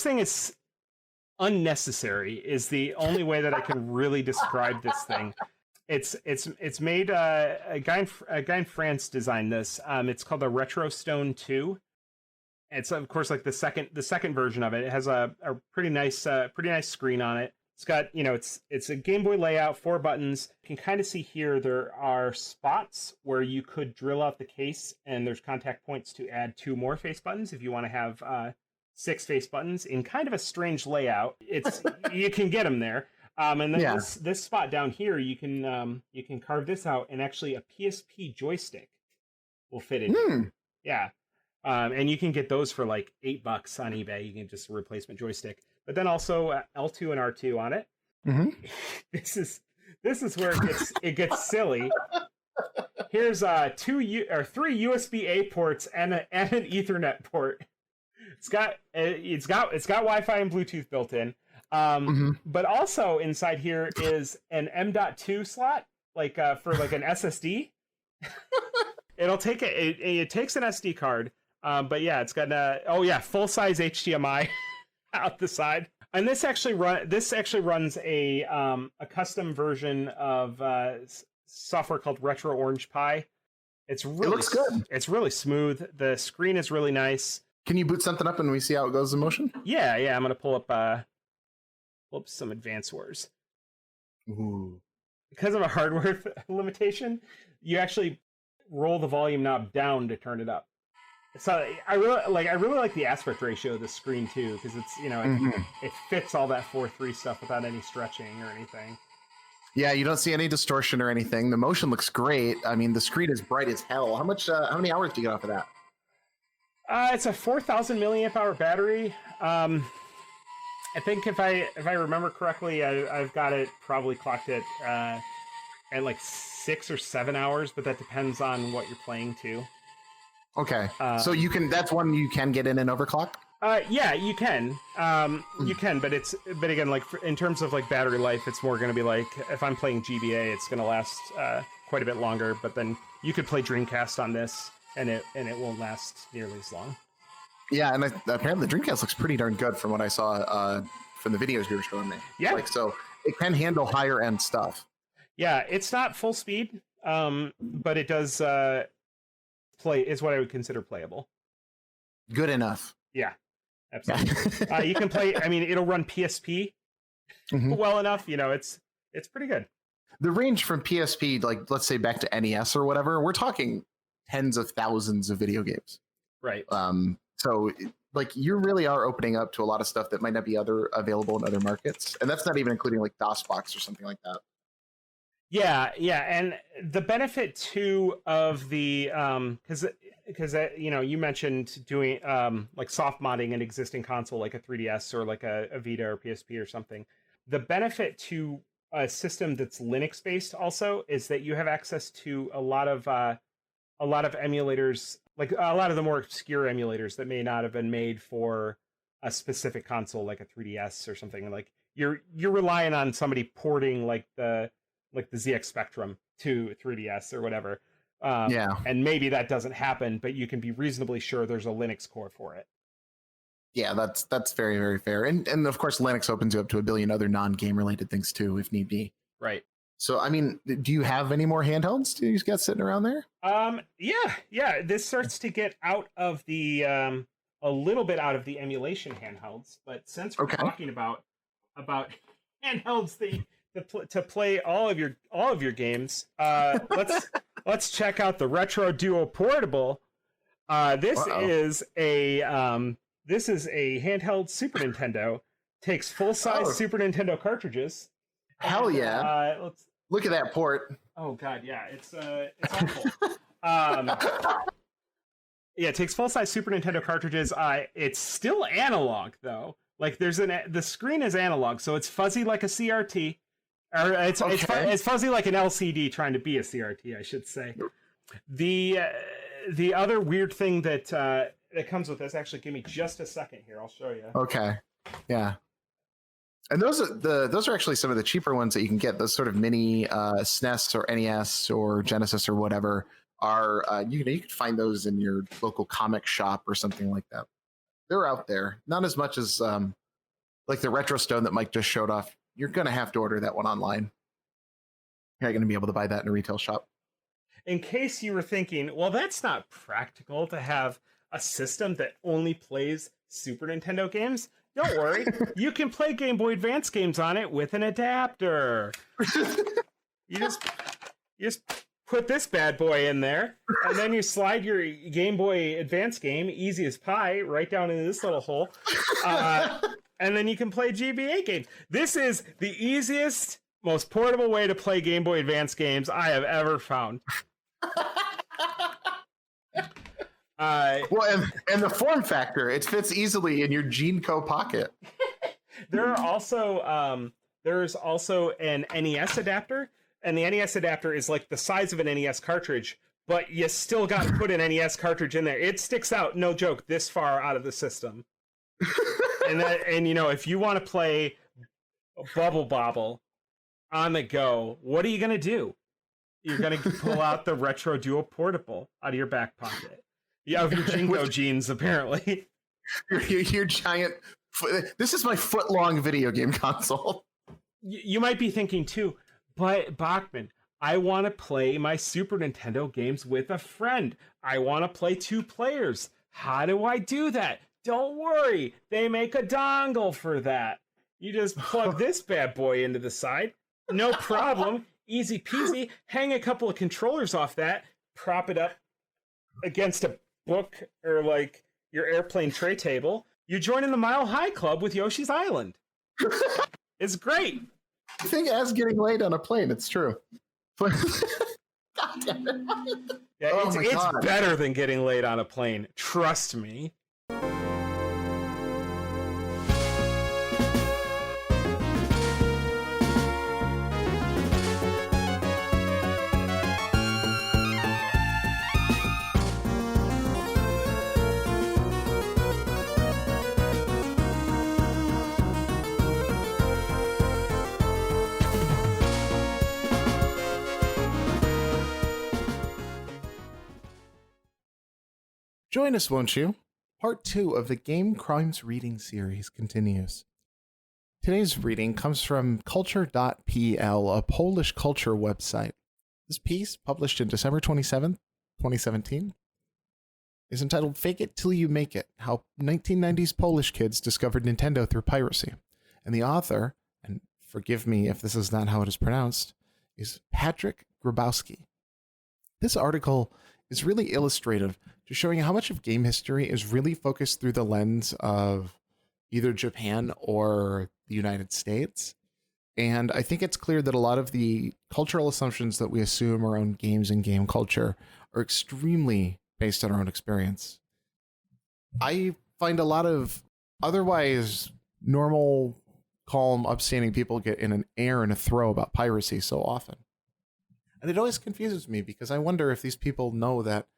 thing is unnecessary. Is the only way that I can really describe this thing. It's made a guy in France designed this. It's called the Retro Stone 2. It's of course like the second version of it. It has a pretty nice screen on it. It's got, it's a Game Boy layout, 4 buttons. You can kind of see here there are spots where you could drill out the case, and there's contact points to add 2 more face buttons if you want to have 6 face buttons in kind of a strange layout. It's you can get them there. And then this spot down here, you can carve this out, and actually a PSP joystick will fit in here. Yeah. And you can get those for like $8 on eBay. You can just a replacement joystick, but then also L2 and R2 on it. Mm-hmm. This is where it gets silly. Here's 3 USB-A ports and an Ethernet port. It's got Wi-Fi and Bluetooth built in. But also inside here is an M.2 slot, like for like an SSD. It takes an SD card. But yeah, it's got full size HDMI out the side, and this actually runs a custom version of software called Retro Orange Pi. It looks good. It's really smooth. The screen is really nice. Can you boot something up and we see how it goes in motion? Yeah. I'm gonna pull up some Advance Wars. Ooh. Because of a hardware limitation, you actually roll the volume knob down to turn it up. So I really like the aspect ratio of the screen too, because it's it fits all that 4:3 stuff without any stretching or anything. Yeah, you don't see any distortion or anything. The motion looks great. I mean, the screen is bright as hell. How many hours do you get off of that? It's a 4,000 milliamp hour battery. I think if I remember correctly, I've got it probably clocked at like 6 or 7 hours, but that depends on what you're playing too. Okay, so you can. That's one you can get in and overclock. Yeah, you can. You can, but again, like in terms of like battery life, it's more going to be like if I'm playing GBA, it's going to last quite a bit longer. But then you could play Dreamcast on this, and it won't last nearly as long. Yeah, and apparently the Dreamcast looks pretty darn good from what I saw from the videos you were showing me. Yeah. Like, so it can handle higher end stuff. Yeah, it's not full speed, but it does play, is what I would consider playable. Good enough. Yeah, absolutely. You can play, I mean, it'll run PSP well enough, you know, it's pretty good. The range from PSP, like, let's say back to NES or whatever, we're talking tens of thousands of video games. Right. So, like, you really are opening up to a lot of stuff that might not be available in other markets. And that's not even including, like, DOSBox or something like that. Yeah, and the benefit, too, of the, because you know, you mentioned doing, like, soft modding an existing console, like a 3DS or like a Vita or PSP or something. The benefit to a system that's Linux based also is that you have access to a lot of emulators, like a lot of the more obscure emulators that may not have been made for a specific console, like a 3DS or something. Like you're relying on somebody porting like the ZX Spectrum to 3DS or whatever. And maybe that doesn't happen, but you can be reasonably sure there's a Linux core for it. Yeah, that's very, very fair. And of course, Linux opens you up to a billion other non-game related things too, if need be. Right. So, I mean, do you have any more handhelds you got sitting around there? Yeah. This starts to get out of the a little bit out of the emulation handhelds, but since we're talking about handhelds to play all of your games, let's check out the Retro Duo Portable. This is a handheld Super Nintendo. Takes full-size Super Nintendo cartridges. Hell yeah! Look at that port. Oh god, yeah, it's awful. Yeah, it takes full-size Super Nintendo cartridges. It's still analog though. Like the screen is analog, so it's fuzzy like a CRT, or it's fuzzy like an LCD trying to be a CRT, I should say. The other weird thing that comes with this, actually, give me just a second here. I'll show you. Okay. Yeah. And those are actually some of the cheaper ones that you can get. Those sort of mini SNES or NES or Genesis or whatever are you can find those in your local comic shop or something like that. They're out there. Not as much as like the Retro Stone that Mike just showed off. You're gonna have to order that one online. You're not gonna be able to buy that in a retail shop. In case you were thinking, well, that's not practical to have a system that only plays Super Nintendo games. Don't worry, you can play Game Boy Advance games on it with an adapter. You just put this bad boy in there, and then you slide your Game Boy Advance game, easy as pie, right down into this little hole, and then you can play GBA games. This is the easiest, most portable way to play Game Boy Advance games I have ever found. Well, and the form factor, it fits easily in your Geneco pocket. There's also an NES adapter, and the NES adapter is like the size of an NES cartridge, but you still got to put an NES cartridge in there. It sticks out, no joke, this far out of the system. and you know, if you want to play Bubble Bobble on the go, what are you gonna do? You're gonna pull out the Retro Duo Portable out of your back pocket. You have your Jinko jeans, apparently. Your giant... This is my foot-long video game console. You might be thinking, too, but Bachmann, I want to play my Super Nintendo games with a friend. I want to play 2 players. How do I do that? Don't worry. They make a dongle for that. You just plug this bad boy into the side. No problem. Easy peasy. Hang a couple of controllers off that. Prop it up against a book or like your airplane tray table. You join in the Mile High Club with Yoshi's Island. It's great. I think as getting laid on a plane, it's true. God damn it. Yeah, it's better than getting laid on a plane. Trust me. Join us, won't you? Part 2 of the Game Crimes Reading series continues. Today's reading comes from culture.pl, a Polish culture website. This piece, published in December 27th, 2017, is entitled Fake It Till You Make It, How 1990s Polish Kids Discovered Nintendo Through Piracy. And the author, and forgive me if this is not how it is pronounced, is Patryk Grabowski. This article is really illustrative to showing how much of game history is really focused through the lens of either Japan or the United States. And I think it's clear that a lot of the cultural assumptions that we assume around games and game culture are extremely based on our own experience. I find a lot of otherwise normal, calm, upstanding people get in an air and a throw about piracy so often. And it always confuses me because I wonder if these people know that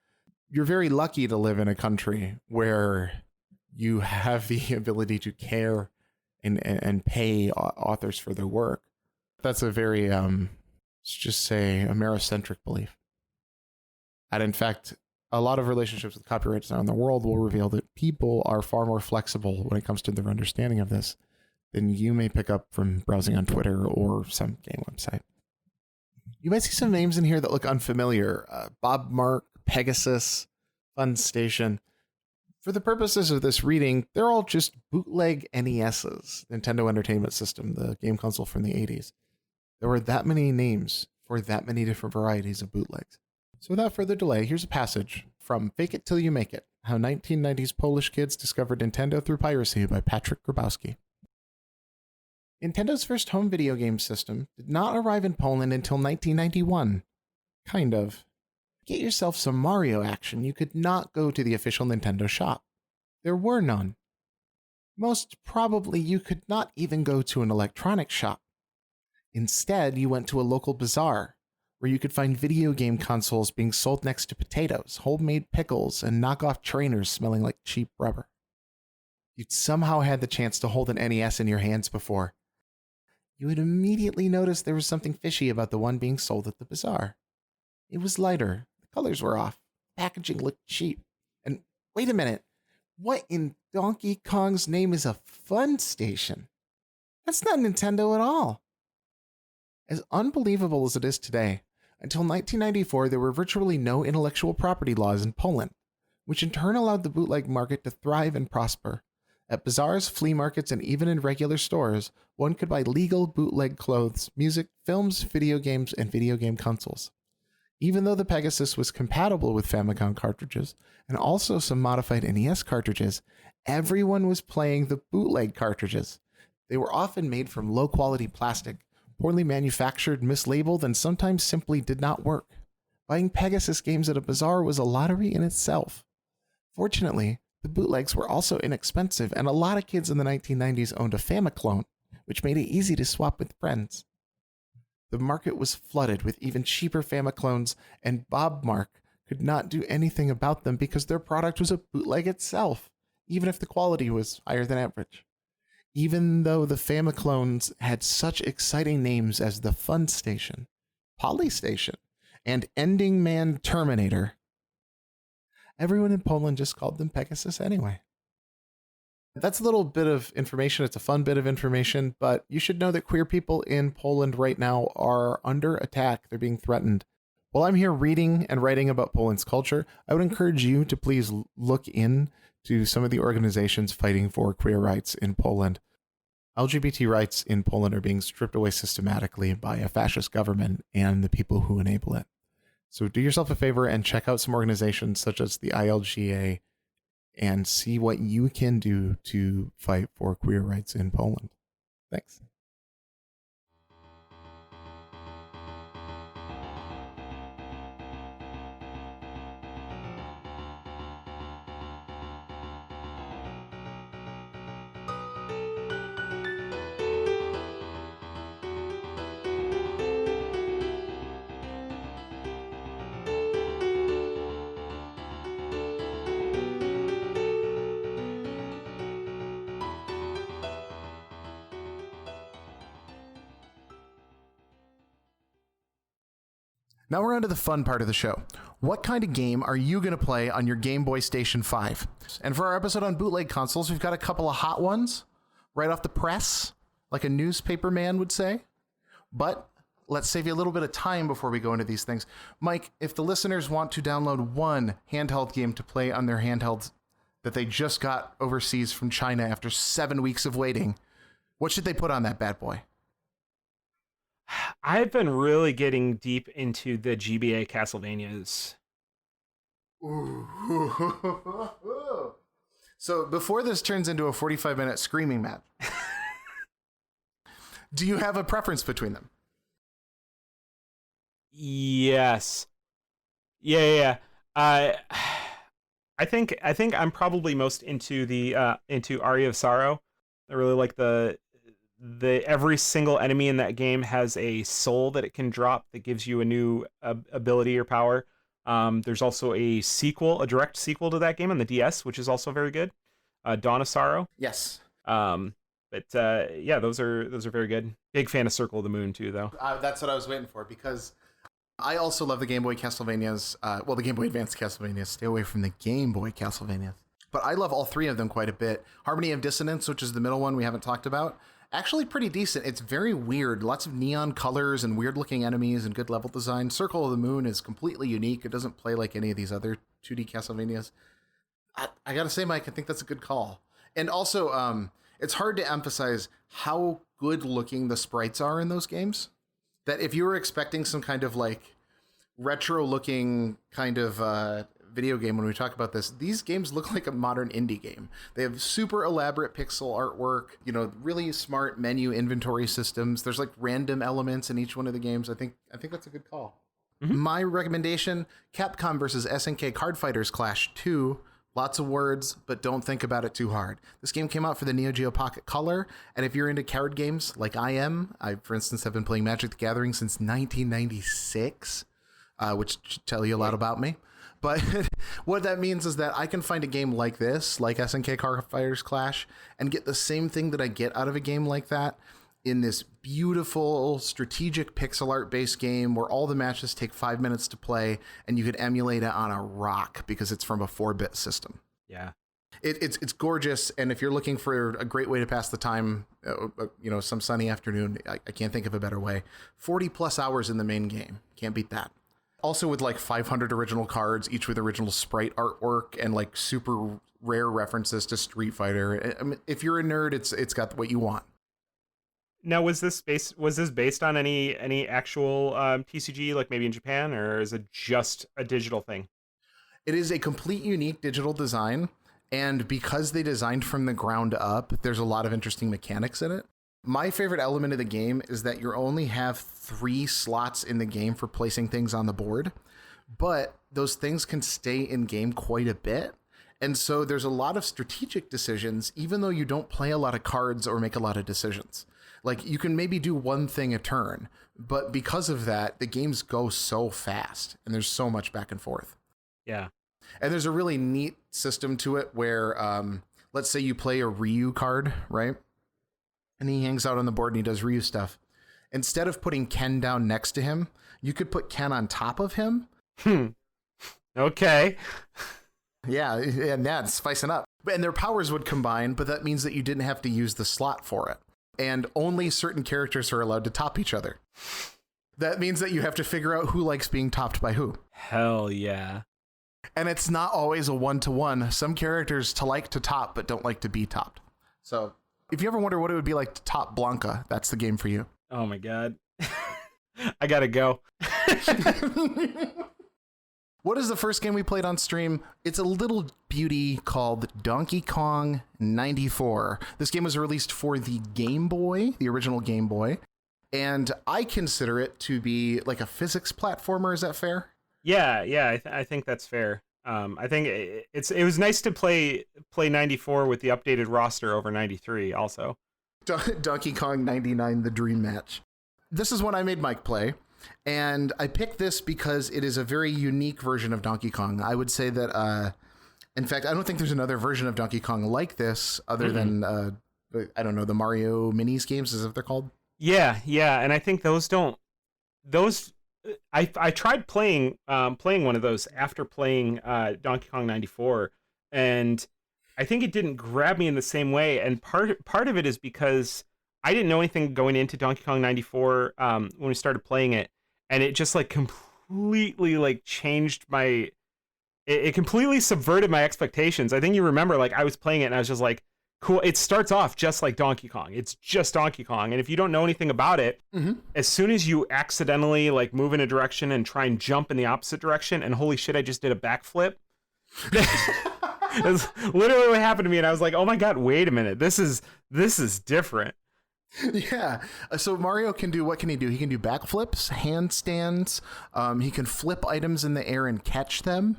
you're very lucky to live in a country where you have the ability to care and pay authors for their work. That's a very, let's just say, Americentric belief. And in fact, a lot of relationships with copyrights around the world will reveal that people are far more flexible when it comes to their understanding of this than you may pick up from browsing on Twitter or some game website. You might see some names in here that look unfamiliar. Bob Mark, Pegasus, Fun Station. For the purposes of this reading, they're all just bootleg NESs, Nintendo Entertainment System, the game console from the 80s. There were that many names for that many different varieties of bootlegs. So without further delay, here's a passage from Fake It Till You Make It, How 1990s Polish Kids Discovered Nintendo Through Piracy by Patryk Grabowski. Nintendo's first home video game system did not arrive in Poland until 1991. Kind of. To get yourself some Mario action, you could not go to the official Nintendo shop. There were none. Most probably, you could not even go to an electronics shop. Instead, you went to a local bazaar, where you could find video game consoles being sold next to potatoes, homemade pickles, and knockoff trainers smelling like cheap rubber. You'd somehow had the chance to hold an NES in your hands before. You would immediately notice there was something fishy about the one being sold at the bazaar. It was lighter, the colors were off, packaging looked cheap. And wait a minute, what in Donkey Kong's name is a Fun Station? That's not Nintendo at all. As unbelievable as it is today, until 1994 there were virtually no intellectual property laws in Poland, which in turn allowed the bootleg market to thrive and prosper. At bazaars, flea markets, and even in regular stores, one could buy legal bootleg clothes, music, films, video games, and video game consoles. Even though the Pegasus was compatible with Famicom cartridges, and also some modified NES cartridges, everyone was playing the bootleg cartridges. They were often made from low-quality plastic, poorly manufactured, mislabeled, and sometimes simply did not work. Buying Pegasus games at a bazaar was a lottery in itself. Fortunately, the bootlegs were also inexpensive, and a lot of kids in the 1990s owned a Famiclone, which made it easy to swap with friends. The market was flooded with even cheaper Famiclones, and Bob Mark could not do anything about them because their product was a bootleg itself, even if the quality was higher than average. Even though the Famiclones had such exciting names as the Fun Station, Polystation, and Ending Man Terminator, everyone in Poland just called them Pegasus anyway. That's a little bit of information. It's a fun bit of information, but you should know that queer people in Poland right now are under attack. They're being threatened. While I'm here reading and writing about Poland's culture, I would encourage you to please look into some of the organizations fighting for queer rights in Poland. LGBT rights in Poland are being stripped away systematically by a fascist government and the people who enable it. So do yourself a favor and check out some organizations such as the ILGA and see what you can do to fight for queer rights in Poland. Thanks. Now we're on to the fun part of the show. What kind of game are you going to play on your Game Boy Station 5? And for our episode on bootleg consoles, we've got a couple of hot ones right off the press, like a newspaper man would say. But let's save you a little bit of time before we go into these things. Mike, if the listeners want to download one handheld game to play on their handhelds that they just got overseas from China after 7 weeks of waiting, what should they put on that bad boy? I've been really getting deep into the GBA Castlevanias. Ooh. So before this turns into a 45-minute screaming match, do you have a preference between them? Yes. Yeah. I think I'm probably most into the into Aria of Sorrow. I really like the every single enemy in that game has a soul that it can drop that gives you a new ability or power. There's also a direct sequel to that game on the DS, which is also very good. Dawn of Sorrow. Yes. But yeah, those are very good. Big fan of Circle of the Moon too, though. That's what I was waiting for, because I also love the Game Boy Castlevanias. The Game Boy Advance Castlevanias. Stay away from the Game Boy Castlevanias. But I love all three of them quite a bit. Harmony of Dissonance, which is the middle one we haven't talked about, actually pretty decent. It's very weird. Lots of neon colors and weird-looking enemies and good level design. Circle of the Moon is completely unique. It doesn't play like any of these other 2D Castlevanias. I gotta say, Mike, I think that's a good call. And also, it's hard to emphasize how good-looking the sprites are in those games. That if you were expecting some kind of like retro-looking kind of video game when we talk about this, these games look like a modern indie game. They have super elaborate pixel artwork, really smart menu inventory systems. There's like random elements in each one of the games. I think that's a good call. Mm-hmm. My recommendation: Capcom versus SNK Card Fighters Clash 2. Lots of words, but don't think about it too hard. This game came out for the Neo Geo Pocket Color, and if you're into card games like I am, I, for instance, have been playing Magic the Gathering since 1996, which should tell you a lot about me. But what that means is that I can find a game like this, like SNK Card Fighters Clash, and get the same thing that I get out of a game like that in this beautiful strategic pixel art based game where all the matches take 5 minutes to play, and you could emulate it on a rock because it's from a 4-bit system. Yeah. It's gorgeous, and if you're looking for a great way to pass the time, some sunny afternoon, I can't think of a better way. 40 plus hours in the main game. Can't beat that. Also with like 500 original cards, each with original sprite artwork and like super rare references to Street Fighter. I mean, if you're a nerd, it's got what you want. Now, was this based on any actual TCG, like maybe in Japan, or is it just a digital thing? It is a complete unique digital design, and because they designed from the ground up, there's a lot of interesting mechanics in it. My favorite element of the game is that you only have 3 slots in the game for placing things on the board, but those things can stay in game quite a bit. And so there's a lot of strategic decisions, even though you don't play a lot of cards or make a lot of decisions. Like, you can maybe do one thing a turn, but because of that, the games go so fast and there's so much back and forth. Yeah. And there's a really neat system to it where, let's say you play a Ryu card, right? And he hangs out on the board and he does Ryu stuff. Instead of putting Ken down next to him, you could put Ken on top of him. Okay. Yeah, and that's spicing up. And their powers would combine, but that means that you didn't have to use the slot for it. And only certain characters are allowed to top each other. That means that you have to figure out who likes being topped by who. Hell yeah. And it's not always a 1-to-1. Some characters like to top, but don't like to be topped. So if you ever wonder what it would be like to top Blanca, that's the game for you. Oh my God. I gotta go. What is the first game we played on stream? It's a little beauty called Donkey Kong 94. This game was released for the Game Boy, the original Game Boy. And I consider it to be like a physics platformer. Is that fair? Yeah, I think that's fair. I think it was nice to play 94 with the updated roster over 93 also. Donkey Kong 99, the dream match. This is one I made Mike play. And I picked this because it is a very unique version of Donkey Kong. I would say that, in fact, I don't think there's another version of Donkey Kong like this other than, I don't know, the Mario Minis games, is that what they're called? Yeah. And I think I tried playing one of those after playing Donkey Kong 94, and I think it didn't grab me in the same way. And part of it is because I didn't know anything going into Donkey Kong 94 when we started playing it, and it just like completely like changed my. It completely subverted my expectations. I think you remember, like I was playing it and I was just like, cool. It starts off just like Donkey Kong. It's just Donkey Kong, and if you don't know anything about it, as soon as you accidentally like move in a direction and try and jump in the opposite direction, and holy shit, I just did a backflip. That's literally what happened to me, and I was like, oh my god, wait a minute, this is different. Yeah. So Mario can do, what can he do? He can do backflips, handstands. He can flip items in the air and catch them.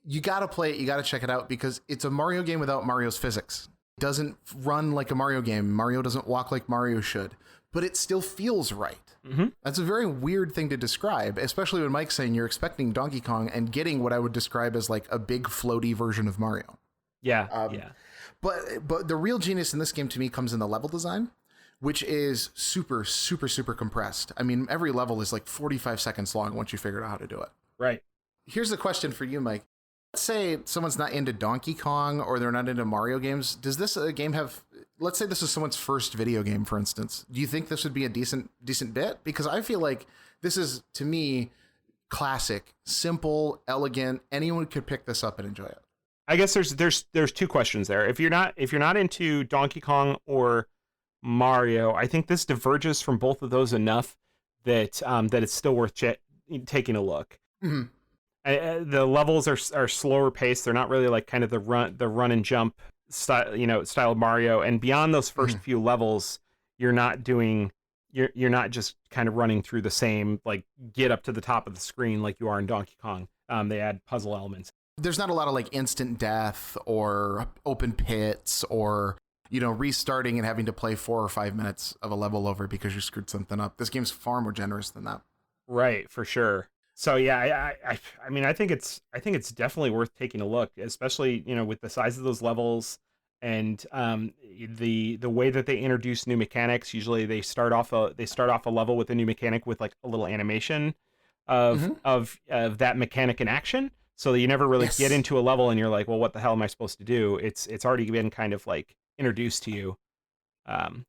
You got to play it. You got to check it out because it's a Mario game without Mario's physics. It doesn't run like a Mario game. Mario doesn't walk like Mario should, but it still feels right. That's a very weird thing to describe, especially when Mike's saying you're expecting Donkey Kong and getting what I would describe as like a big floaty version of Mario. Yeah. But the real genius in this game to me comes in the level design, which is super, super, super compressed. I mean, every level is like 45 seconds long once you figure out how to do it. Right. Here's the question for you, Mike. Let's say someone's not into Donkey Kong or they're not into Mario games. Does this game have, let's say this is someone's first video game, for instance. Do you think this would be a decent bit? Because I feel like this is, to me, classic, simple, elegant. Anyone could pick this up and enjoy it. I guess there's two questions there. If you're not into Donkey Kong or Mario, I think this diverges from both of those enough that it's still worth taking a look. The levels are slower paced. They're not really like kind of the run and jump style of Mario. And beyond those first few levels, you're not just kind of running through the same like get up to the top of the screen like you are in Donkey Kong. They add puzzle elements. There's not a lot of like instant death or open pits or restarting and having to play 4 or 5 minutes of a level over because you screwed something up. This game's far more generous than that. Right, for sure. So yeah, I mean, I think it's definitely worth taking a look, especially with the size of those levels and the way that they introduce new mechanics. Usually they start off a level with a new mechanic with like a little animation of that mechanic in action, so that you never really get into a level and you're like, well, what the hell am I supposed to do? It's already been kind of like introduced to you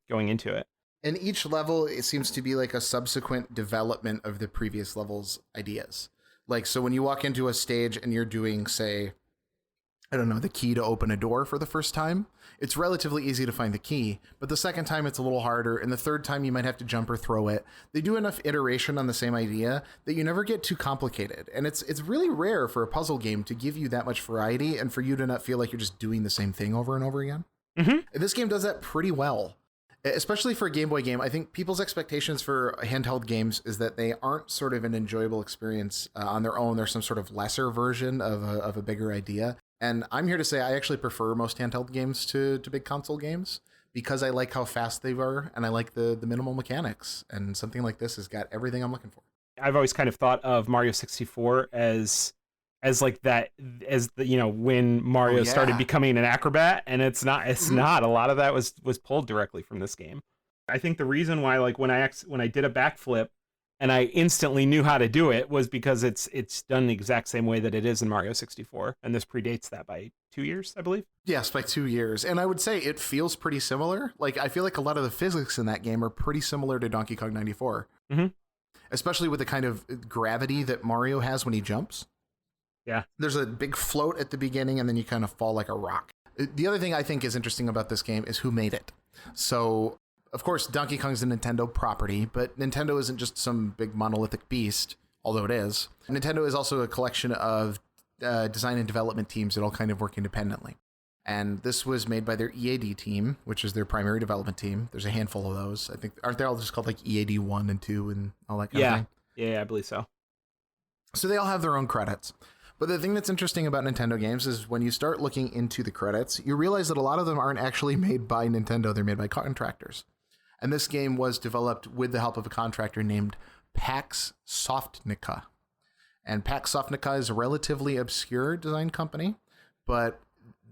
going into it. And each level, it seems to be like a subsequent development of the previous level's ideas. Like, so when you walk into a stage and you're doing, say, I don't know, the key to open a door for the first time, it's relatively easy to find the key. But the second time, it's a little harder. And the third time, you might have to jump or throw it. They do enough iteration on the same idea that you never get too complicated. And it's really rare for a puzzle game to give you that much variety and for you to not feel like you're just doing the same thing over and over again. This game does that pretty well. Especially for a Game Boy game. I think people's expectations for handheld games is that they aren't sort of an enjoyable experience on their own. They're some sort of lesser version of a bigger idea. And I'm here to say I actually prefer most handheld games to big console games because I like how fast they are and I like the minimal mechanics. And something like this has got everything I'm looking for. I've always kind of thought of Mario 64 as like that, as the, when Mario started becoming an acrobat, and it's not a lot of that was pulled directly from this game. I think the reason why, like when I did a backflip and I instantly knew how to do it was because it's done the exact same way that it is in Mario 64, and this predates that by 2 years, I believe. Yes, by 2 years. And I would say it feels pretty similar. Like, I feel like a lot of the physics in that game are pretty similar to Donkey Kong 94. Especially with the kind of gravity that Mario has when he jumps. Yeah. There's a big float at the beginning, and then you kind of fall like a rock. The other thing I think is interesting about this game is who made it. So, of course, Donkey Kong's a Nintendo property, but Nintendo isn't just some big monolithic beast, although it is. Nintendo is also a collection of design and development teams that all kind of work independently. And this was made by their EAD team, which is their primary development team. There's a handful of those. I think, aren't they all just called like EAD 1 and 2 and all that kind of thing? Yeah, I believe so. So they all have their own credits. But the thing that's interesting about Nintendo games is when you start looking into the credits, you realize that a lot of them aren't actually made by Nintendo. They're made by contractors. And this game was developed with the help of a contractor named Pax Softnica. And Pax Softnica is a relatively obscure design company, but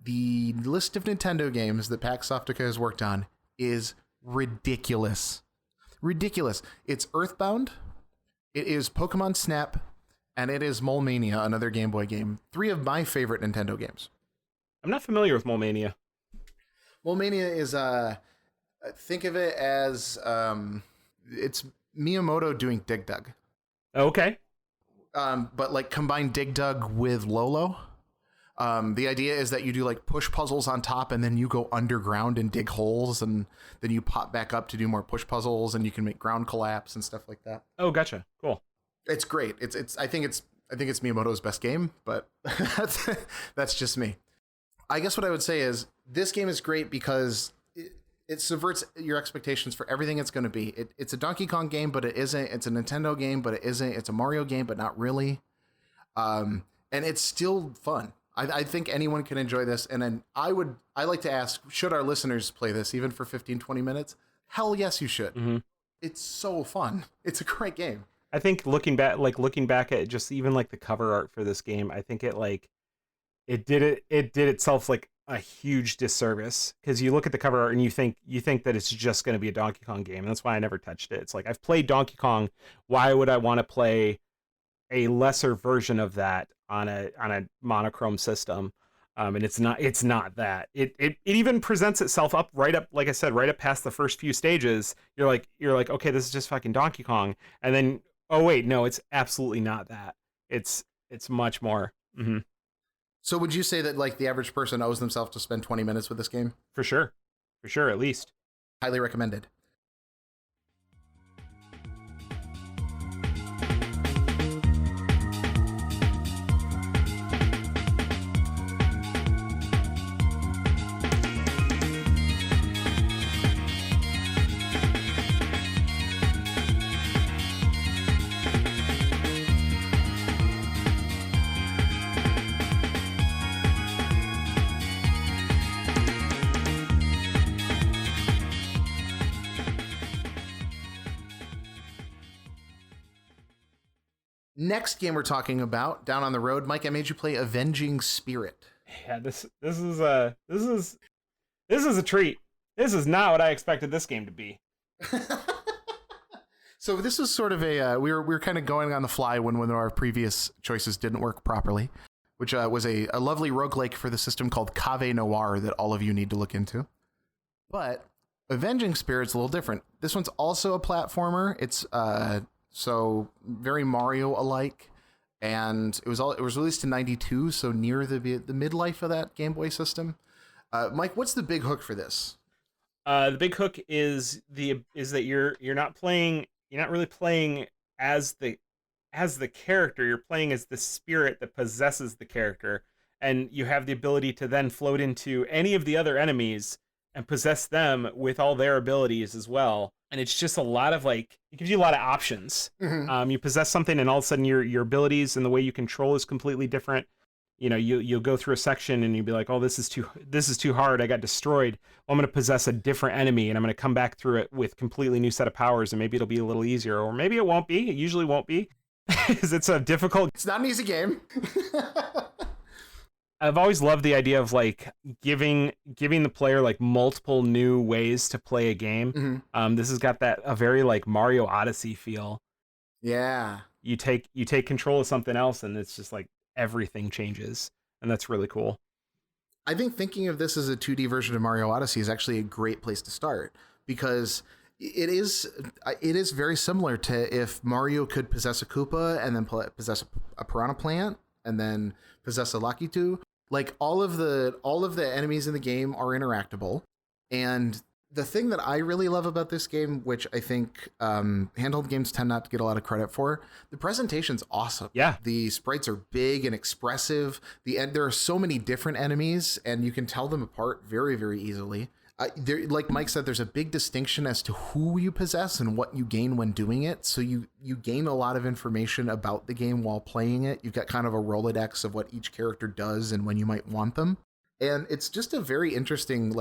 the list of Nintendo games that Pax Softnica has worked on is ridiculous. Ridiculous. It's Earthbound, it is Pokemon Snap, and it is Mole Mania, another Game Boy game. 3 of my favorite Nintendo games. I'm not familiar with Mole Mania. Mole Mania is Think of it as it's Miyamoto doing Dig Dug. Okay. But like combine Dig Dug with Lolo. The idea is that you do like push puzzles on top and then you go underground and dig holes and then you pop back up to do more push puzzles and you can make ground collapse and stuff like that. Oh, gotcha. Cool. It's great. I think it's Miyamoto's best game, but that's just me. I guess what I would say is this game is great because it subverts your expectations for everything it's going to be. It's a Donkey Kong game, but it isn't. It's a Nintendo game, but it isn't. It's a Mario game, but not really. And it's still fun. I think anyone can enjoy this. And then I like to ask, should our listeners play this even for 15, 20 minutes? Hell yes, you should. Mm-hmm. It's so fun. It's a great game. I think looking back at just even like the cover art for this game, I think it did itself like a huge disservice, because you look at the cover art and you think that it's just going to be a Donkey Kong game, and that's why I never touched it. It's like, I've played Donkey Kong, why would I want to play a lesser version of that on a monochrome system? And it's not that. It even presents itself right up, like I said, right up past the first few stages. You're like, okay, this is just fucking Donkey Kong, and then, oh wait, no, it's absolutely not that. It's much more. Mm-hmm. So would you say that like the average person owes themselves to spend 20 minutes with this game? For sure, at least. Highly recommended. Next game we're talking about, down on the road, Mike, I made you play Avenging Spirit. Yeah, this is a treat. This is not what I expected this game to be. So this was sort of a we were kind of going on the fly when one of our previous choices didn't work properly, which was a lovely roguelike for the system called Cave Noir that all of you need to look into. But Avenging Spirit's a little different. This one's also a platformer. It's so very Mario alike, and it was released in '92, so near the midlife of that Game Boy system. Mike, what's the big hook for this? The big hook is that you're not really playing as the character. You're playing as the spirit that possesses the character, and you have the ability to then float into any of the other enemies and possess them with all their abilities as well. And it's just a lot of it gives you a lot of options. Mm-hmm. You possess something and all of a sudden your abilities and the way you control is completely different. You know, you'll go through a section and you'll be like, oh, this is too hard. I got destroyed. Well, I'm going to possess a different enemy and I'm going to come back through it with completely new set of powers, and maybe it'll be a little easier, or maybe it won't be. It usually won't be, because it's not an easy game. I've always loved the idea of giving the player multiple new ways to play a game. Mm-hmm. This has got a very Mario Odyssey feel. Yeah. You take control of something else and it's just everything changes, and that's really cool. I think thinking of this as a 2D version of Mario Odyssey is actually a great place to start, because it is very similar to if Mario could possess a Koopa and then possess a Piranha Plant and then possess a Lakitu. All of the enemies in the game are interactable, and the thing that I really love about this game, which I think handheld games tend not to get a lot of credit for, the presentation's awesome. Yeah, the sprites are big and expressive. There are so many different enemies, and you can tell them apart very, very easily. Like Mike said, there's a big distinction as to who you possess and what you gain when doing it. So you gain a lot of information about the game while playing it. You've got kind of a Rolodex of what each character does and when you might want them. And it's just a very interesting,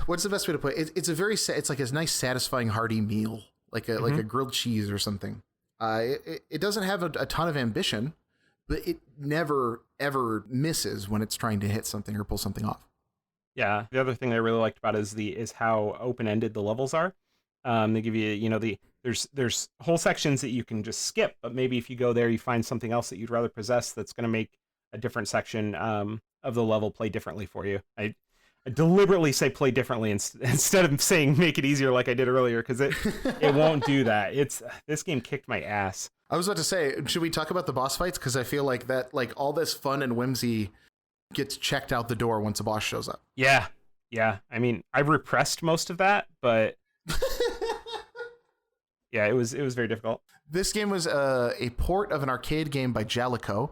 what's the best way to put it? It's like a nice, satisfying, hearty meal, like a grilled cheese or something. It doesn't have a ton of ambition, but it never, ever misses when it's trying to hit something or pull something off. Yeah, the other thing I really liked about it is how open-ended the levels are. They give you, there's whole sections that you can just skip, but maybe if you go there, you find something else that you'd rather possess that's going to make a different section of the level play differently for you. I deliberately say play differently instead of saying make it easier like I did earlier, because it won't do that. This game kicked my ass. I was about to say, should we talk about the boss fights? Because I feel like that, like, all this fun and whimsy gets checked out the door once a boss shows up. Yeah. I mean, I repressed most of that, but yeah, it was very difficult. This game was a port of an arcade game by Jalico.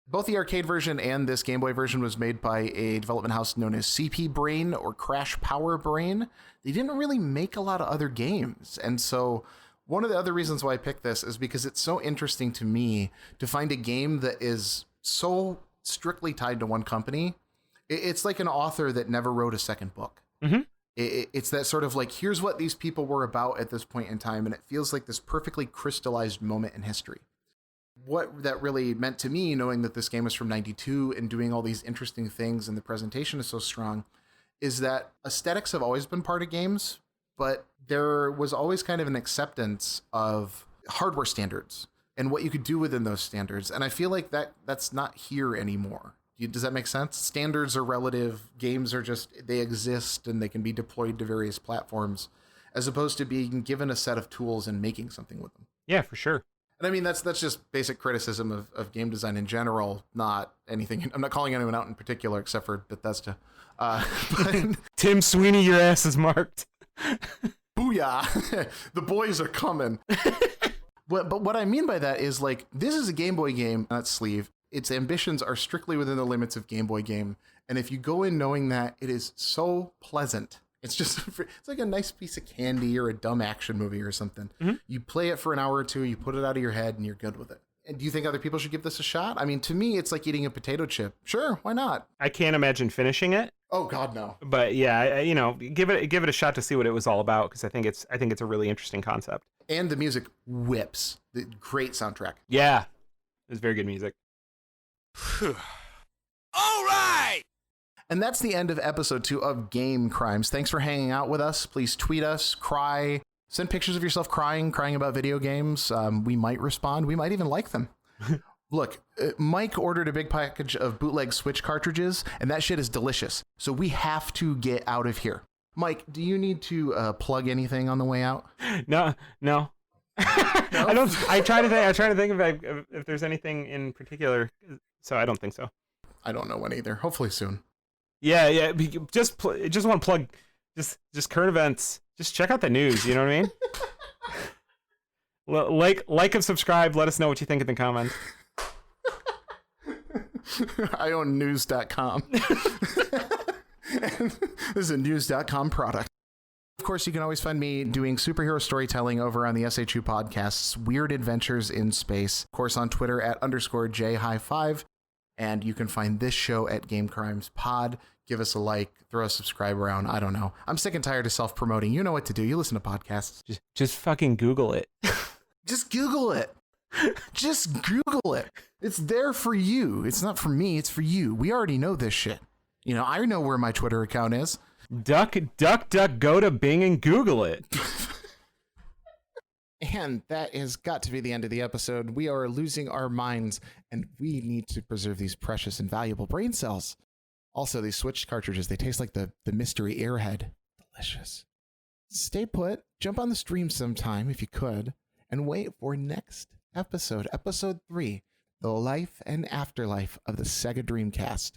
Both the arcade version and this Game Boy version was made by a development house known as CP Brain or Crash Power Brain. They didn't really make a lot of other games. And so one of the other reasons why I picked this is because it's so interesting to me to find a game that is so strictly tied to one company. It's like an author that never wrote a second book. Mm-hmm. It's that sort of like, here's what these people were about at this point in time. And it feels like this perfectly crystallized moment in history. What that really meant to me, knowing that this game was from 92 and doing all these interesting things and the presentation is so strong, is that aesthetics have always been part of games, but there was always kind of an acceptance of hardware standards and what you could do within those standards. And I feel like that's not here anymore. Does that make sense? Standards are relative. Games are just, they exist and they can be deployed to various platforms, as opposed to being given a set of tools and making something with them. Yeah, for sure. And I mean, that's just basic criticism of game design in general, not anything. I'm not calling anyone out in particular, except for Bethesda. But Tim Sweeney, your ass is marked. Booyah! The boys are coming. But what I mean by that is, like, this is a Game Boy game, not sleeve. Its ambitions are strictly within the limits of Game Boy game. And if you go in knowing that, it is so pleasant. It's like a nice piece of candy or a dumb action movie or something. Mm-hmm. You play it for an hour or two, you put it out of your head, and you're good with it. And do you think other people should give this a shot? I mean, to me, it's like eating a potato chip. Sure, why not? I can't imagine finishing it. Oh God, no. But yeah, give it a shot to see what it was all about, because I think it's a really interesting concept. And the music whips. The great soundtrack. Yeah, it's very good music. All right! And that's the end of episode 2 of Game Crimes. Thanks for hanging out with us. Please tweet us, cry, send pictures of yourself crying about video games. We might respond. We might even like them. Look, Mike ordered a big package of bootleg Switch cartridges, and that shit is delicious. So we have to get out of here. Mike, do you need to plug anything on the way out? No. I don't. I try to think if there's anything in particular. So I don't think so. I don't know when either. Hopefully soon. Yeah. Just want to plug just current events. Just check out the news. You know what I mean? Like and subscribe. Let us know what you think in the comments. I own news.com. This is a news.com product. Of course, you can always find me doing superhero storytelling over on the SHU Podcast's Weird Adventures in Space. Of course, on Twitter at _J-High5. And you can find this show at Game Crimes Pod. Give us a like, throw a subscribe around. I don't know. I'm sick and tired of self-promoting. You know what to do. You listen to podcasts. Just fucking Google it. Just Google it. Just Google it. It's there for you. It's not for me. It's for you. We already know this shit. You know, I know where my Twitter account is. Duck, go to Bing and Google it. And that has got to be the end of the episode. We are losing our minds, and we need to preserve these precious and valuable brain cells. Also, these Switch cartridges, they taste like the mystery airhead. Delicious. Stay put. Jump on the stream sometime if you could, and wait for next episode, episode 3, The Life and Afterlife of the Sega Dreamcast.